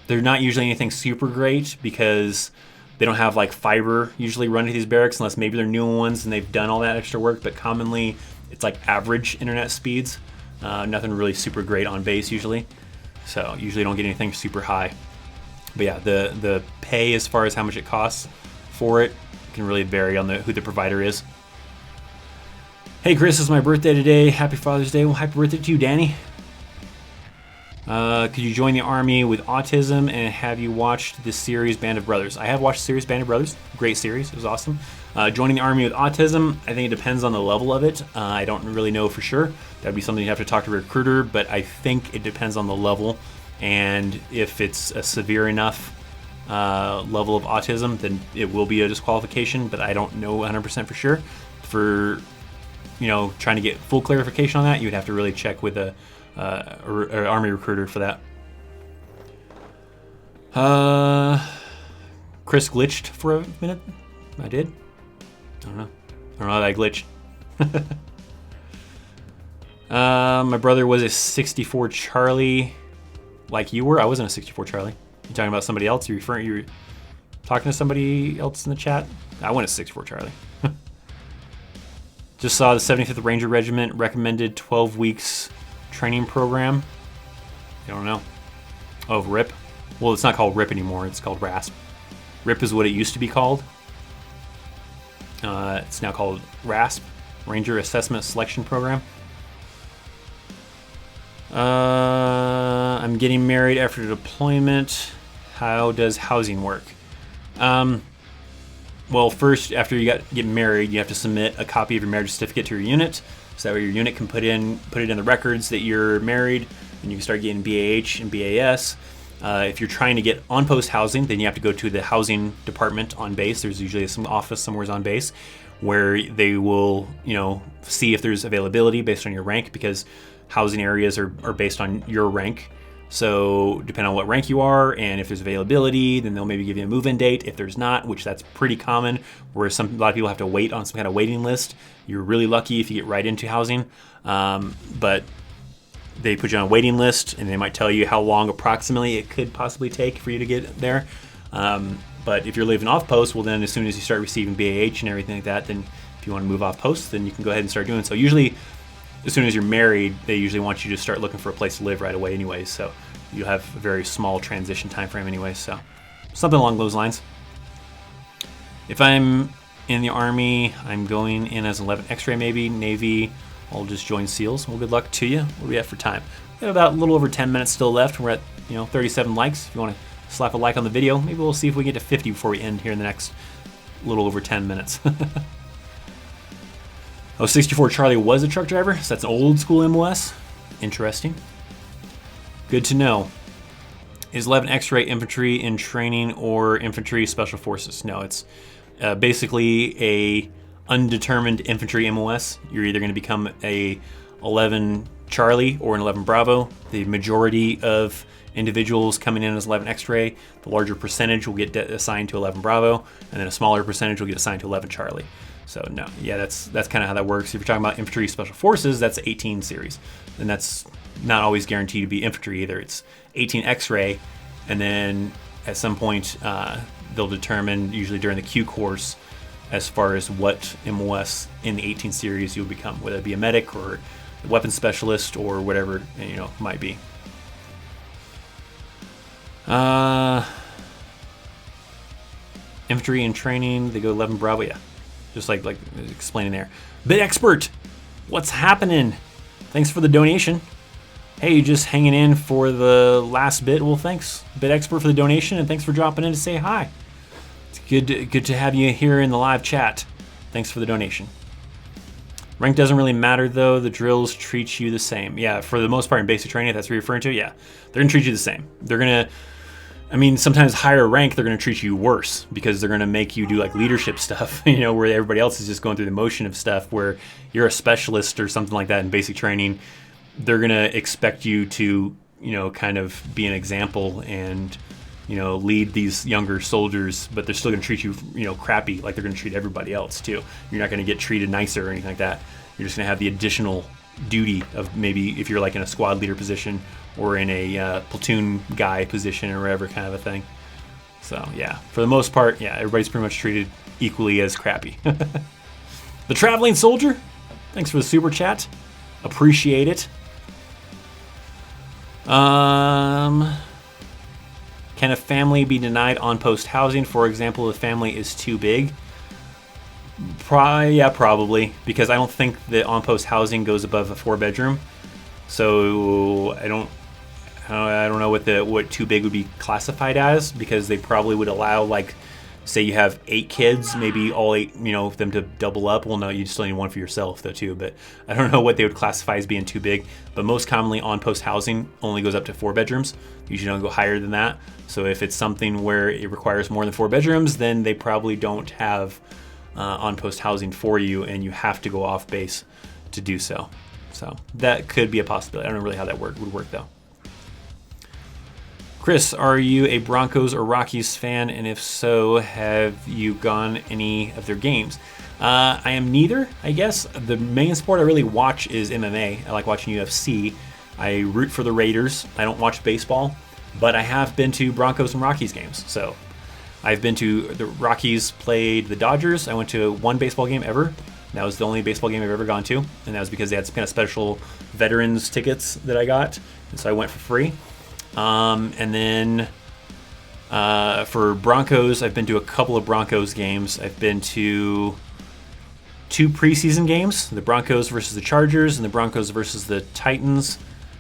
they're not usually anything super great because they don't have like fiber usually run to these barracks unless maybe they're new ones and they've done all that extra work. But commonly, it's like average internet speeds. Nothing really super great on base usually. So usually don't get anything super high. But yeah, the pay as far as how much it costs for it can really vary on who the provider is. Hey Chris, it's my birthday today. Happy Father's Day. Well, happy birthday to you, Danny. Could you join the Army with autism, and have you watched the series Band of Brothers? I have watched the series Band of Brothers. Great series. It was awesome. Joining the Army with autism, I think it depends on the level of it. I don't really know for sure. That would be something you have to talk to a recruiter, but I think it depends on the level. And if it's a severe enough level of autism, then it will be a disqualification, but I don't know 100% for sure. For trying to get full clarification on that, you would have to really check with a Army recruiter for that. Chris glitched for a minute. I did. I don't know that I glitched. My brother was a 64 Charlie, like you were. I wasn't a 64 Charlie. You talking about somebody else? You were talking to somebody else in the chat? I went a 64 Charlie. Just saw the 75th Ranger Regiment recommended 12 weeks training program. I don't know. Oh, RIP. Well, it's not called RIP anymore. It's called RASP. RIP is what it used to be called. It's now called RASP, Ranger Assessment Selection Program. I'm getting married after deployment. How does housing work? Well, first, after you get married, you have to submit a copy of your marriage certificate to your unit, so that way your unit can put it in the records that you're married, and you can start getting BAH and BAS. If you're trying to get on-post housing, then you have to go to the housing department on base. There's usually some office somewhere on base where they will, see if there's availability based on your rank, because housing areas are based on your rank. So depending on what rank you are, and if there's availability, then they'll maybe give you a move-in date. If there's not, which that's pretty common, where a lot of people have to wait on some kind of waiting list. You're really lucky if you get right into housing, but they put you on a waiting list, and they might tell you how long approximately it could possibly take for you to get there. But if you're living off post, well, then as soon as you start receiving BAH and everything like that, then if you want to move off post, then you can go ahead and start doing so. Usually, as soon as you're married, they usually want you to start looking for a place to live right away anyways, so you have a very small transition time frame anyways, so something along those lines. If I'm in the Army, I'm going in as 11 X-ray maybe, Navy, I'll just join SEALs. Well, good luck to you. What do we have for time? We have about a little over 10 minutes still left. We're at 37 likes. If you want to slap a like on the video, maybe we'll see if we get to 50 before we end here in the next little over 10 minutes. 64 Charlie was a truck driver, so that's an old school MOS. Interesting. Good to know. Is 11 X-ray infantry in training or infantry special forces? No, it's basically a undetermined infantry MOS. You're either going to become a 11 Charlie or an 11 Bravo. The majority of individuals coming in as 11 X-ray, the larger percentage will get assigned to 11 Bravo, and then a smaller percentage will get assigned to 11 Charlie. So no, yeah, that's kind of how that works. If you're talking about infantry special forces, that's 18 series, and that's not always guaranteed to be infantry either. It's 18 X-ray, and then at some point they'll determine, usually during the Q course, as far as what MOS in the 18 series you'll become, whether it be a medic or a weapons specialist or whatever might be. Infantry in training, they go 11 Bravo, yeah. Just like explaining there. Bit Expert, what's happening? Thanks for the donation. Hey, just hanging in for the last bit. Well, thanks, Bit Expert, for the donation, and thanks for dropping in to say hi. It's good to have you here in the live chat. Thanks for the donation. Rank doesn't really matter though. The drills treat you the same. Yeah, for the most part in basic training, if that's what you're referring to, yeah, they're gonna treat you the same. They're gonna, sometimes higher rank, they're gonna treat you worse because they're gonna make you do like leadership stuff, where everybody else is just going through the motion of stuff. Where you're a specialist or something like that in basic training, they're gonna expect you to, kind of be an example and, lead these younger soldiers, but they're still going to treat you, crappy, like they're going to treat everybody else too. You're not going to get treated nicer or anything like that. You're just going to have the additional duty of maybe if you're like in a squad leader position or in a platoon guy position or whatever kind of a thing. So yeah, for the most part, yeah, everybody's pretty much treated equally as crappy. The Traveling Soldier, thanks for the super chat. Appreciate it. Can a family be denied on-post housing? For example, if the family is too big? Yeah, probably, because I don't think that on-post housing goes above a 4-bedroom. So I don't know what too big would be classified as, because they probably would allow, like, say you have 8 kids, maybe all 8, them to double up. Well, no, you still need one for yourself though too, but I don't know what they would classify as being too big. But most commonly on-post housing only goes up to 4 bedrooms. Usually don't go higher than that. So if it's something where it requires more than 4 bedrooms, then they probably don't have on-post housing for you, and you have to go off base to do so. So that could be a possibility. I don't know really how that would work though. Chris, are you a Broncos or Rockies fan? And if so, have you gone any of their games? I am neither, I guess. The main sport I really watch is MMA. I like watching UFC. I root for the Raiders. I don't watch baseball, but I have been to Broncos and Rockies games. So I've been to the Rockies played the Dodgers. I went to one baseball game ever. That was the only baseball game I've ever gone to. And that was because they had some kind of special veterans tickets that I got. And so I went for free. And then for Broncos, I've been to a couple of Broncos games. I've been to 2 preseason games, the Broncos versus the Chargers and the Broncos versus the Titans.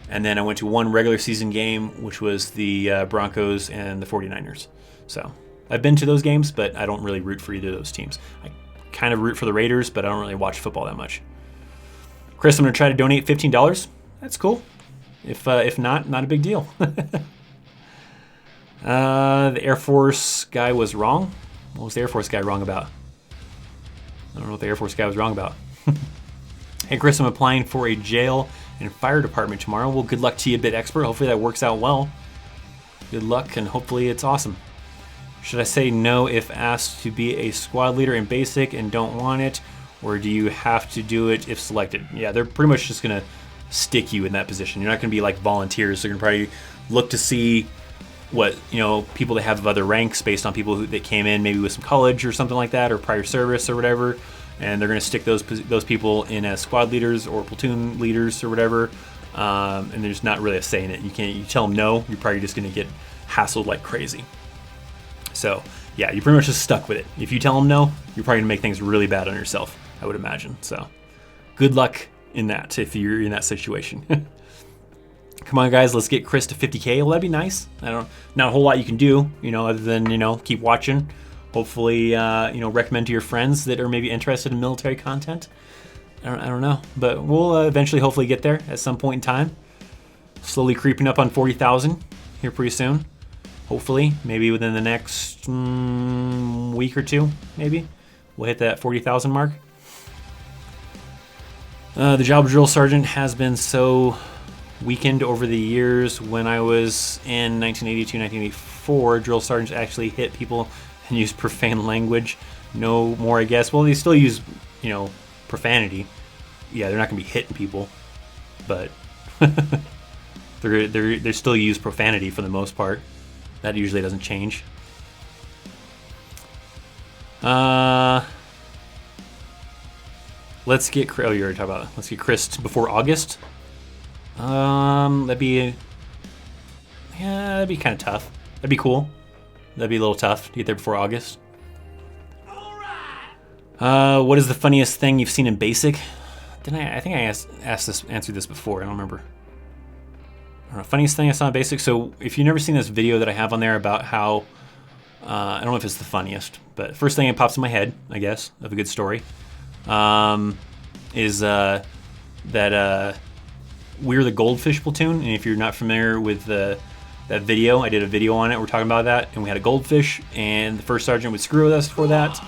And then I went to one regular season game, which was the Broncos and the 49ers. So I've been to those games, but I don't really root for either of those teams. I kind of root for the Raiders, but I don't really watch football that much. Chris, I'm going to try to donate $15. That's cool. If not a big deal. The Air Force guy was wrong. What was the Air Force guy wrong about? I don't know what the Air Force guy was wrong about. Hey, Chris, I'm applying for a jail and fire department tomorrow. Well, good luck to you, Bit Expert. Hopefully that works out well. Good luck, and hopefully it's awesome. Should I say no if asked to be a squad leader in basic and don't want it? Or do you have to do it if selected? Yeah, they're pretty much just going to stick you in that position. You're not going to be like volunteers. They're going to probably look to see what, people they have of other ranks based on people that came in maybe with some college or something like that, or prior service or whatever. And they're going to stick those people in as squad leaders or platoon leaders or whatever. And there's not really a say in it. You tell them no, you're probably just going to get hassled like crazy. So yeah, you're pretty much just stuck with it. If you tell them no, you're probably going to make things really bad on yourself, I would imagine. So good luck in that if you're in that situation. Come on, guys, let's get Chris to 50K. Well, that'd be nice. Not a whole lot you can do, other than, keep watching. Hopefully, recommend to your friends that are maybe interested in military content. I don't know, but we'll eventually hopefully get there at some point in time. Slowly creeping up on 40,000 here pretty soon. Hopefully, maybe within the next week or two, maybe we'll hit that 40,000 mark. The job of drill sergeant has been so weakened over the years. When I was in 1982, 1984, drill sergeants actually hit people and use profane language. No more, I guess. Well, they still use, profanity. Yeah, they're not going to be hitting people, but they still use profanity for the most part. That usually doesn't change. Let's get. Oh, you already talked about it. Let's get Chris before August. That'd be kind of tough. That'd be cool. That'd be a little tough to get there before August. What is the funniest thing you've seen in basic? I think I answered this before. I don't remember. I don't know, funniest thing I saw in basic. So if you've never seen this video that I have on there about how, I don't know if it's the funniest, but first thing that pops in my head, I guess, of a good story, is that we're the Goldfish platoon. And if you're not familiar with that video, I did a video on it. We're talking about that, and we had a goldfish, and the first sergeant would screw with us for that.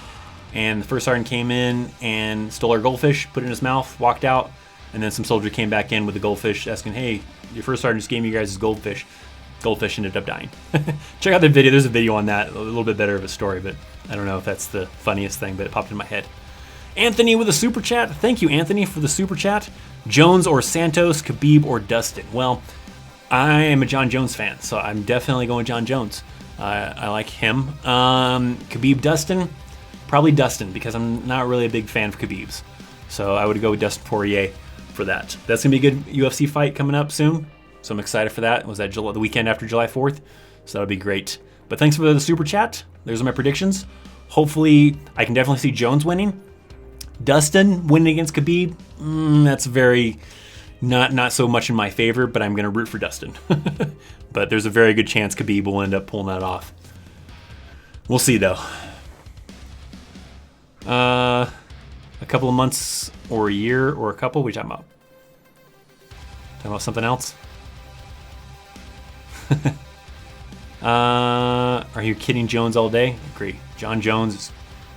And the first sergeant came in and stole our goldfish, put it in his mouth, walked out, and then some soldier came back in with the goldfish asking, hey, your first sergeant just gave me you guys' goldfish. Goldfish ended up dying. Check out the video. There's a video on that, a little bit better of a story, but I don't know if that's the funniest thing, but it popped in my head. Anthony with a super chat. Thank you, Anthony, for the super chat. Jones or Santos, Khabib or Dustin? Well, I am a John Jones fan, so I'm definitely going John Jones. I like him. Khabib, Dustin? Probably Dustin, because I'm not really a big fan of Khabib's. So I would go with Dustin Poirier for that. That's going to be a good UFC fight coming up soon, so I'm excited for that. Was that the weekend after July 4th? So that'll be great. But thanks for the super chat. There's my predictions. Hopefully, I can definitely see Jones winning. Dustin winning against Khabib, that's very not so much in my favor, but I'm going to root for Dustin. But there's a very good chance Khabib will end up pulling that off. We'll see, though. A couple of months or a year or a couple, what are you talking about? Talking about something else? Are you kidding Jones all day? Agree. John Jones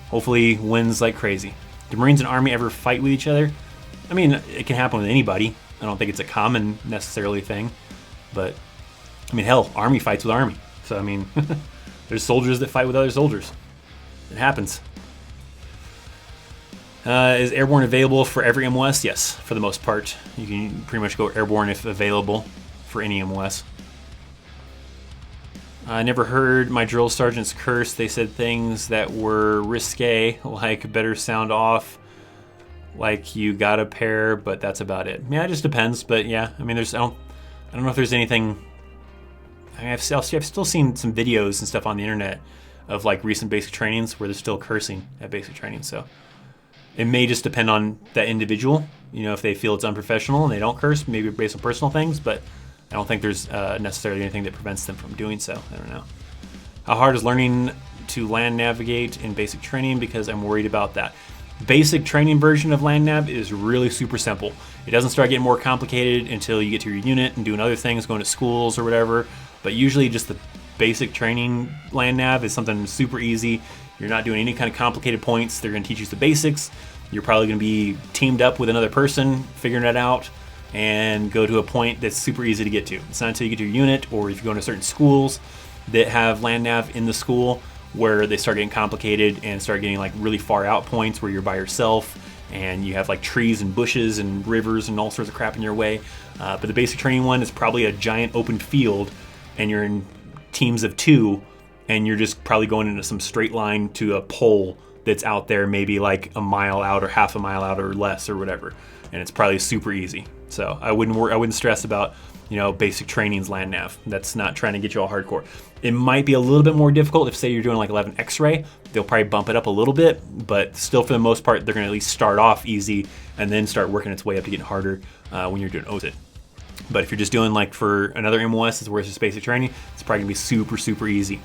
hopefully wins like crazy. Do Marines and Army ever fight with each other? I mean, it can happen with anybody. I don't think it's a common necessarily thing. But, I mean, hell, Army fights with Army. So, I mean, there's soldiers that fight with other soldiers. It happens. Is airborne available for every MOS? Yes, for the most part. You can pretty much go airborne if available for any MOS. I never heard my drill sergeants curse. They said things that were risque, like better sound off, like you got a pair, but that's about it. Yeah, it just depends. But yeah, I mean, I don't know if there's anything. I mean, I've still seen some videos and stuff on the internet of like recent basic trainings where they're still cursing at basic training. So it may just depend on that individual. If they feel it's unprofessional and they don't curse, maybe based on personal things, but I don't think there's necessarily anything that prevents them from doing so. I don't know. How hard is learning to land navigate in basic training because I'm worried about that. Basic training version of land nav is really super simple. It doesn't start getting more complicated until you get to your unit and doing other things, going to schools or whatever. But usually just the basic training land nav is something super easy. You're not doing any kind of complicated points. They're going to teach you the basics. You're probably going to be teamed up with another person, figuring it out, and go to a point that's super easy to get to. It's not until you get to your unit, or if you go into certain schools that have land nav in the school, where they start getting complicated and start getting like really far out points where you're by yourself and you have like trees and bushes and rivers and all sorts of crap in your way. But the basic training one is probably a giant open field and you're in teams of 2 and you're just probably going into some straight line to a pole that's out there maybe like a mile out or half a mile out or less or whatever. And it's probably super easy. So I wouldn't stress about, basic training's land nav. That's not trying to get you all hardcore. It might be a little bit more difficult if, say, you're doing like 11 X-ray. They'll probably bump it up a little bit, but still, for the most part, they're going to at least start off easy and then start working its way up to getting harder when you're doing OSIT. But if you're just doing like for another MOS, where it's just basic training, it's probably going to be super, super easy.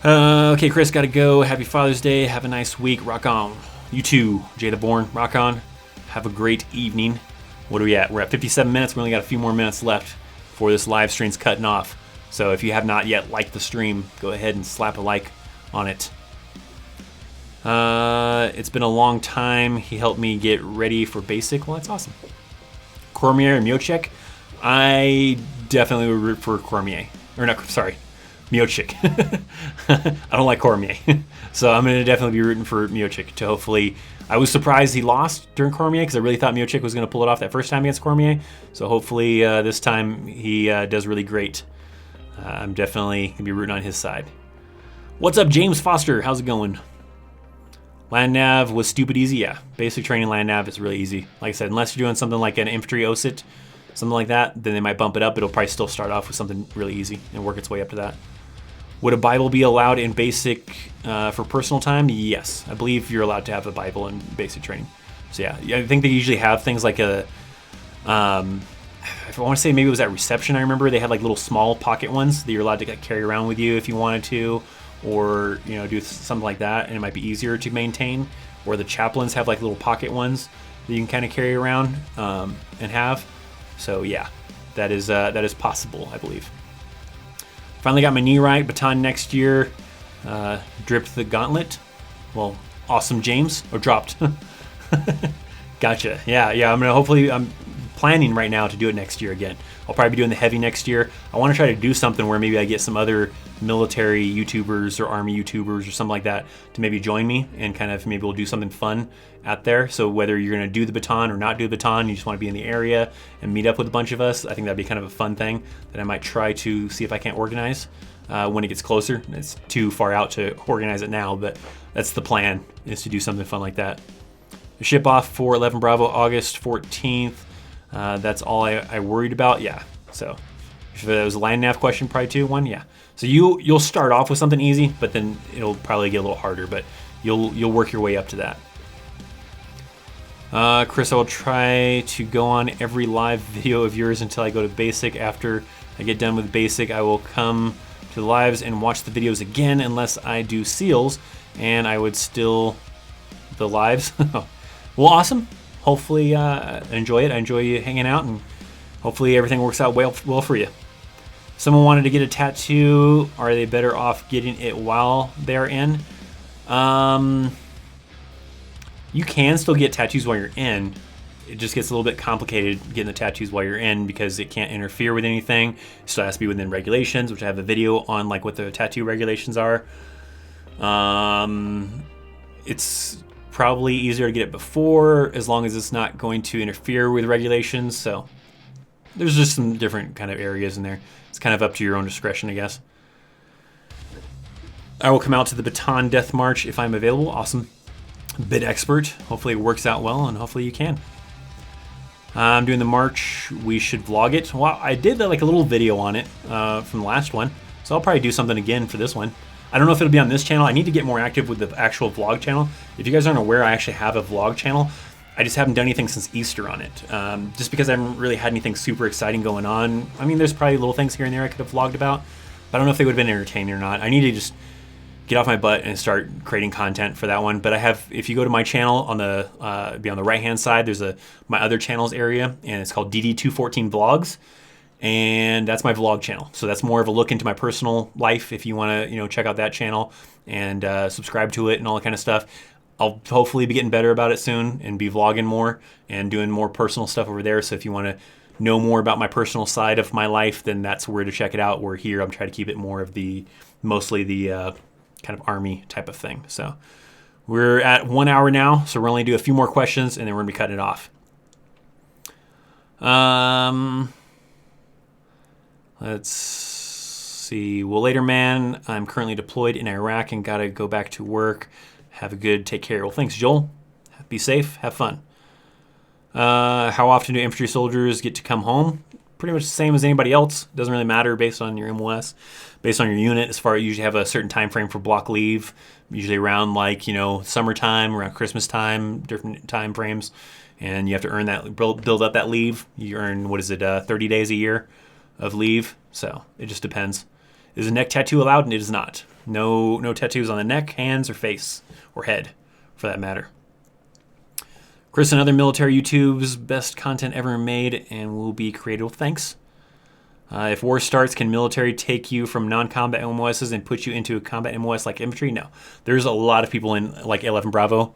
Okay, Chris, got to go. Happy Father's Day. Have a nice week. Rock on. You too, Jay the Born. Rock on. Have a great evening. What are we at? We're at 57 minutes. We only got a few more minutes left before this live stream's cutting off. So if you have not yet liked the stream, go ahead and slap a like on it. It's been a long time. He helped me get ready for basic. Well, that's awesome. Cormier and Miochek. I definitely would root for Cormier. Or not, sorry, Miochek. I don't like Cormier. So I'm going to definitely be rooting for Miochek to hopefully... I was surprised he lost during Cormier because I really thought Miochek was going to pull it off that first time against Cormier. So hopefully this time he does really great. I'm definitely going to be rooting on his side. What's up, James Foster? How's it going? Land nav was stupid easy. Yeah, basic training land nav is really easy. Like I said, unless you're doing something like an infantry OSIT, something like that, then they might bump it up. It'll probably still start off with something really easy and work its way up to that. Would a Bible be allowed in basic for personal time? Yes. I believe you're allowed to have a Bible in basic training. So yeah, I think they usually have things like a, if I want to say maybe it was at reception, I remember they had like little small pocket ones that you're allowed to carry around with you if you wanted to, or do something like that, and it might be easier to maintain. Or the chaplains have like little pocket ones that you can kind of carry around and have. So yeah, that is possible, I believe. Finally got my knee right. Baton next year. Dripped the gauntlet. Well, awesome, James. Or dropped. Gotcha. Yeah. I'm planning right now to do it next year again. I'll probably be doing the heavy next year. I want to try to do something where maybe I get some other military YouTubers or Army YouTubers or something like that to maybe join me and kind of maybe we'll do something fun out there. So whether you're going to do the baton or not do the baton, you just want to be in the area and meet up with a bunch of us, I think that'd be kind of a fun thing that I might try to see if I can't organize when it gets closer. It's too far out to organize it now, but that's the plan, is to do something fun like that. The ship off for 11 Bravo August 14th. That's all I worried about. Yeah. So if there was a land nav question, probably too one. Yeah. So you'll start off with something easy, but then it'll probably get a little harder, but you'll work your way up to that. Chris, I will try to go on every live video of yours until I go to basic. After I get done with basic, I will come to the lives and watch the videos again unless I do seals, and I would still the lives. Well, awesome. Hopefully enjoy it. I enjoy you hanging out, and hopefully everything works out well for you. Someone wanted to get a tattoo. Are they better off getting it while they're in? You can still get tattoos while you're in. It just gets a little bit complicated getting the tattoos while you're in because it can't interfere with anything. It still has to be within regulations, which I have a video on like what the tattoo regulations are. It's probably easier to get it before, as long as it's not going to interfere with regulations. So there's just some different kind of areas in there. It's kind of up to your own discretion, I guess. I will come out to the Baton Death March if I'm available. Awesome. Bit expert. Hopefully it works out well, and hopefully you can. I'm doing the march. We should vlog it. Well, I did like a little video on it from the last one, so I'll probably do something again for this one. I don't know if it'll be on this channel. I need to get more active with the actual vlog channel. If you guys aren't aware, I actually have a vlog channel. I just haven't done anything since Easter on it, just because I haven't really had anything super exciting going on. I mean, there's probably little things here and there I could have vlogged about, But I don't know if they would have been entertaining or not. I need to just get off my butt and start creating content for that one. But I have, if you go to my channel on the be on the right hand side, there's my other channels area, and it's called DD214 Vlogs, and that's my vlog channel. So that's more of a look into my personal life. If you want to, check out that channel and subscribe to it and all that kind of stuff. I'll hopefully be getting better about it soon and be vlogging more and doing more personal stuff over there. So if you want to know more about my personal side of my life, then that's where to check it out. Where here I'm trying to keep it more of mostly the kind of army type of thing. So we're at 1 hour now, so we're only do a few more questions and then we're gonna be cutting it off. Let's see. Well, later, man, I'm currently deployed in Iraq and gotta go back to work. Have a good, take care. Well, thanks, Joel. Be safe, have fun. How often do infantry soldiers get to come home? Pretty much the same as anybody else. Doesn't really matter based on your MOS, based on your unit. As far as you usually have a certain time frame for block leave, usually around summertime, around Christmas time, different time frames, and you have to earn that, build up that leave. You earn 30 days a year of leave. So it just depends. Is a neck tattoo allowed? And it is not. No tattoos on the neck, hands, or face, or head, for that matter. Chris and other military YouTube's best content ever made and will be created. Well, thanks. If war starts, can military take you from non-combat MOSs and put you into a combat MOS like infantry? No. There's a lot of people in like 11 Bravo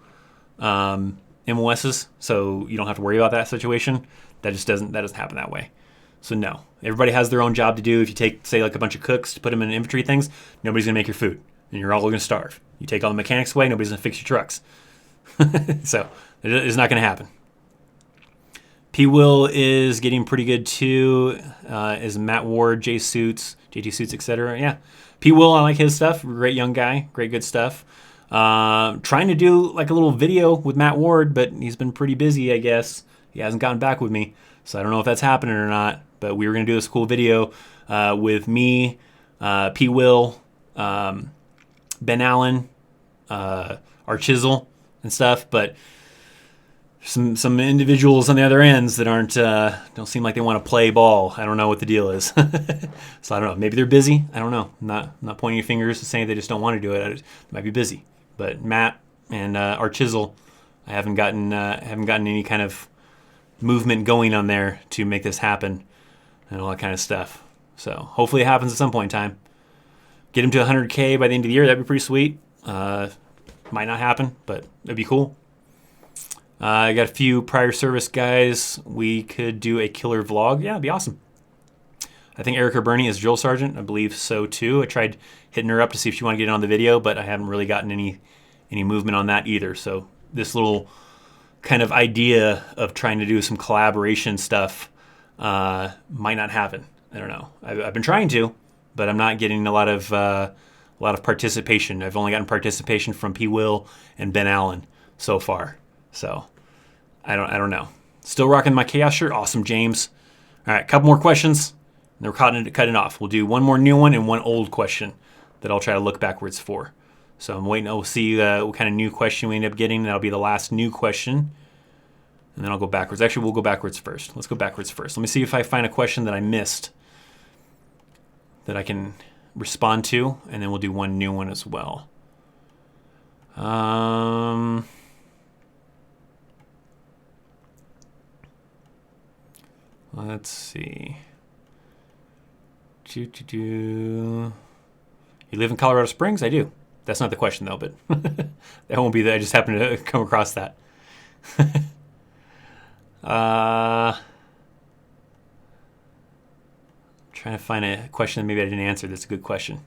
MOSs, so you don't have to worry about that situation. That doesn't happen that way. So no. Everybody has their own job to do. If you take, say, like a bunch of cooks to put them in infantry things, nobody's going to make your food. And you're all going to starve. You take all the mechanics away, nobody's going to fix your trucks. So it's not going to happen. P-Will is getting pretty good too. Is Matt Ward, JT Suits, etc. Yeah. P-Will, I like his stuff. Great young guy. Great good stuff. Trying to do like a little video with Matt Ward, but he's been pretty busy, I guess. He hasn't gotten back with me. So I don't know if that's happening or not. But we were going to do this cool video with me, P-Will, Ben Allen, our Chisel and stuff. But some individuals on the other ends that don't seem like they want to play ball. I don't know what the deal is. So I don't know. Maybe they're busy. I don't know. I'm not pointing your fingers and saying they just don't want to do it. They might be busy. But Matt and our Chisel, I haven't gotten any kind of movement going on there to make this happen and all that kind of stuff. So hopefully it happens at some point in time. Get him to 100K by the end of the year. That'd be pretty sweet. Might not happen, but it'd be cool. I got a few prior service guys. We could do a killer vlog. Yeah, it'd be awesome. I think Erica Burney is drill sergeant. I believe so too. I tried hitting her up to see if she wanted to get on the video, but I haven't really gotten any movement on that either. So this little kind of idea of trying to do some collaboration stuff might not happen. I don't know. I've been trying to, but I'm not getting a lot of participation. I've only gotten participation from P-Will and Ben Allen so far. So I don't know. Still rocking my Chaos shirt. Awesome, James. All right, a couple more questions. And we're cutting off. We'll do one more new one and one old question that I'll try to look backwards for. So I'm waiting. We'll see what kind of new question we end up getting. That'll be the last new question. And then I'll go backwards. Actually, we'll go backwards first. Let's go backwards first. Let me see if I find a question that I missed that I can respond to. And then we'll do one new one as well. Let's see. You live in Colorado Springs? I do. That's not the question though, but that won't be that. I just happened to come across that. Trying to find a question that maybe I didn't answer. That's a good question.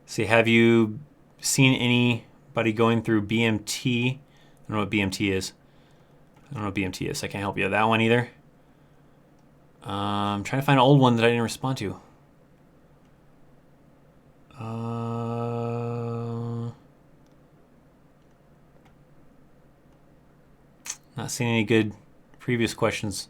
See, have you seen anybody going through BMT? I don't know what BMT is. I don't know what BMT is. I can't help you with that one either. I'm trying to find an old one that I didn't respond to. Not seeing any good previous questions.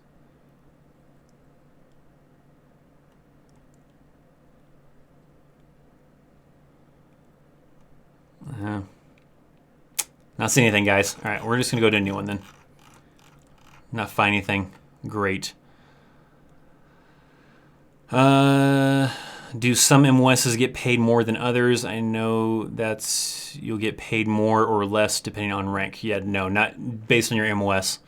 Not seeing anything, guys. All right, we're just going to go to a new one then. Not find anything. Great. Do some MOSs get paid more than others? I know that's you'll get paid more or less depending on rank. Yeah, no, not based on your MOS.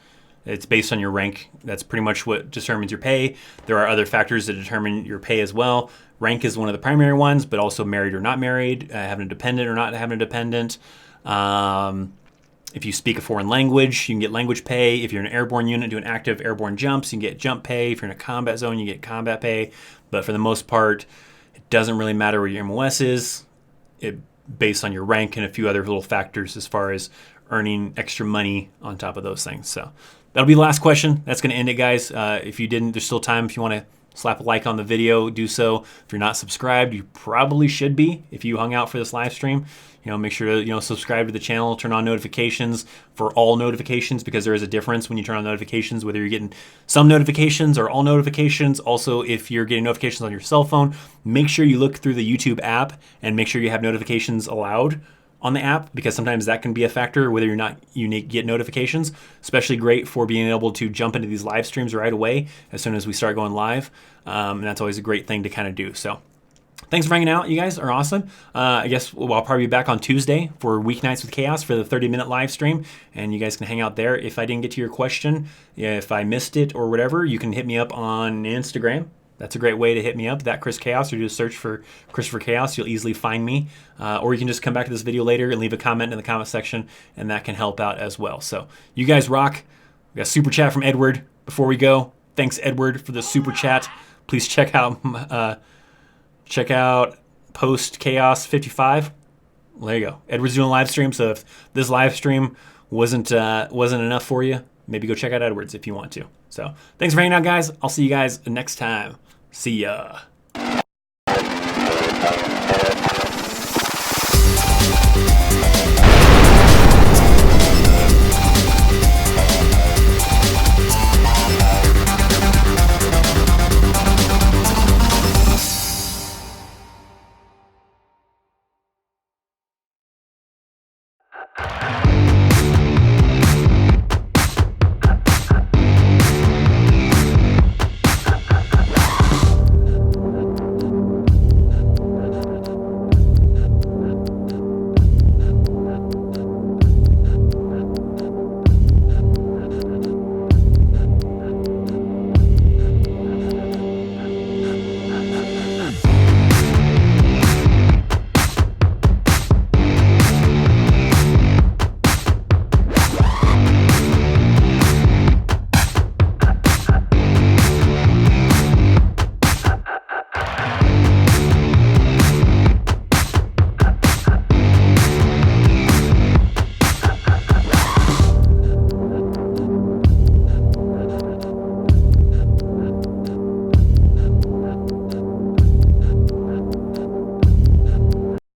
It's based on your rank. That's pretty much what determines your pay. There are other factors that determine your pay as well. Rank is one of the primary ones, but also married or not married, having a dependent or not having a dependent. If you speak a foreign language, you can get language pay. If you're in an airborne unit doing active airborne jumps, you can get jump pay. If you're in a combat zone, you get combat pay. But for the most part, it doesn't really matter where your MOS is. Based on your rank and a few other little factors as far as earning extra money on top of those things. So that'll be the last question. That's going to end it, guys. If you didn't, there's still time. If you want to slap a like on the video, do so. If you're not subscribed, you probably should be. If you hung out for this live stream, make sure to subscribe to the channel, turn on notifications for all notifications, because there is a difference when you turn on notifications, whether you're getting some notifications or all notifications. Also, if you're getting notifications on your cell phone, make sure you look through the YouTube app and make sure you have notifications allowed on the app, because sometimes that can be a factor whether you're not unique get notifications. Especially great for being able to jump into these live streams right away as soon as we start going live. And that's always a great thing to kind of do. So thanks for hanging out. You guys are awesome. I guess I'll probably be back on Tuesday for Weeknights with Chaos for the 30-minute live stream, and you guys can hang out there. If I didn't get to your question, if I missed it or whatever, you can hit me up on Instagram. That's a great way to hit me up, ThatChrisChaos, or do a search for Christopher Chaos. You'll easily find me. Or you can just come back to this video later and leave a comment in the comment section, and that can help out as well. So you guys rock. We got a super chat from Edward before we go. Thanks, Edward, for the super chat. Please check out Post Chaos 55. Well, there you go. Edward's doing a live stream, so if this live stream wasn't enough for you, maybe go check out Edward's if you want to. So thanks for hanging out, guys. I'll see you guys next time. See ya.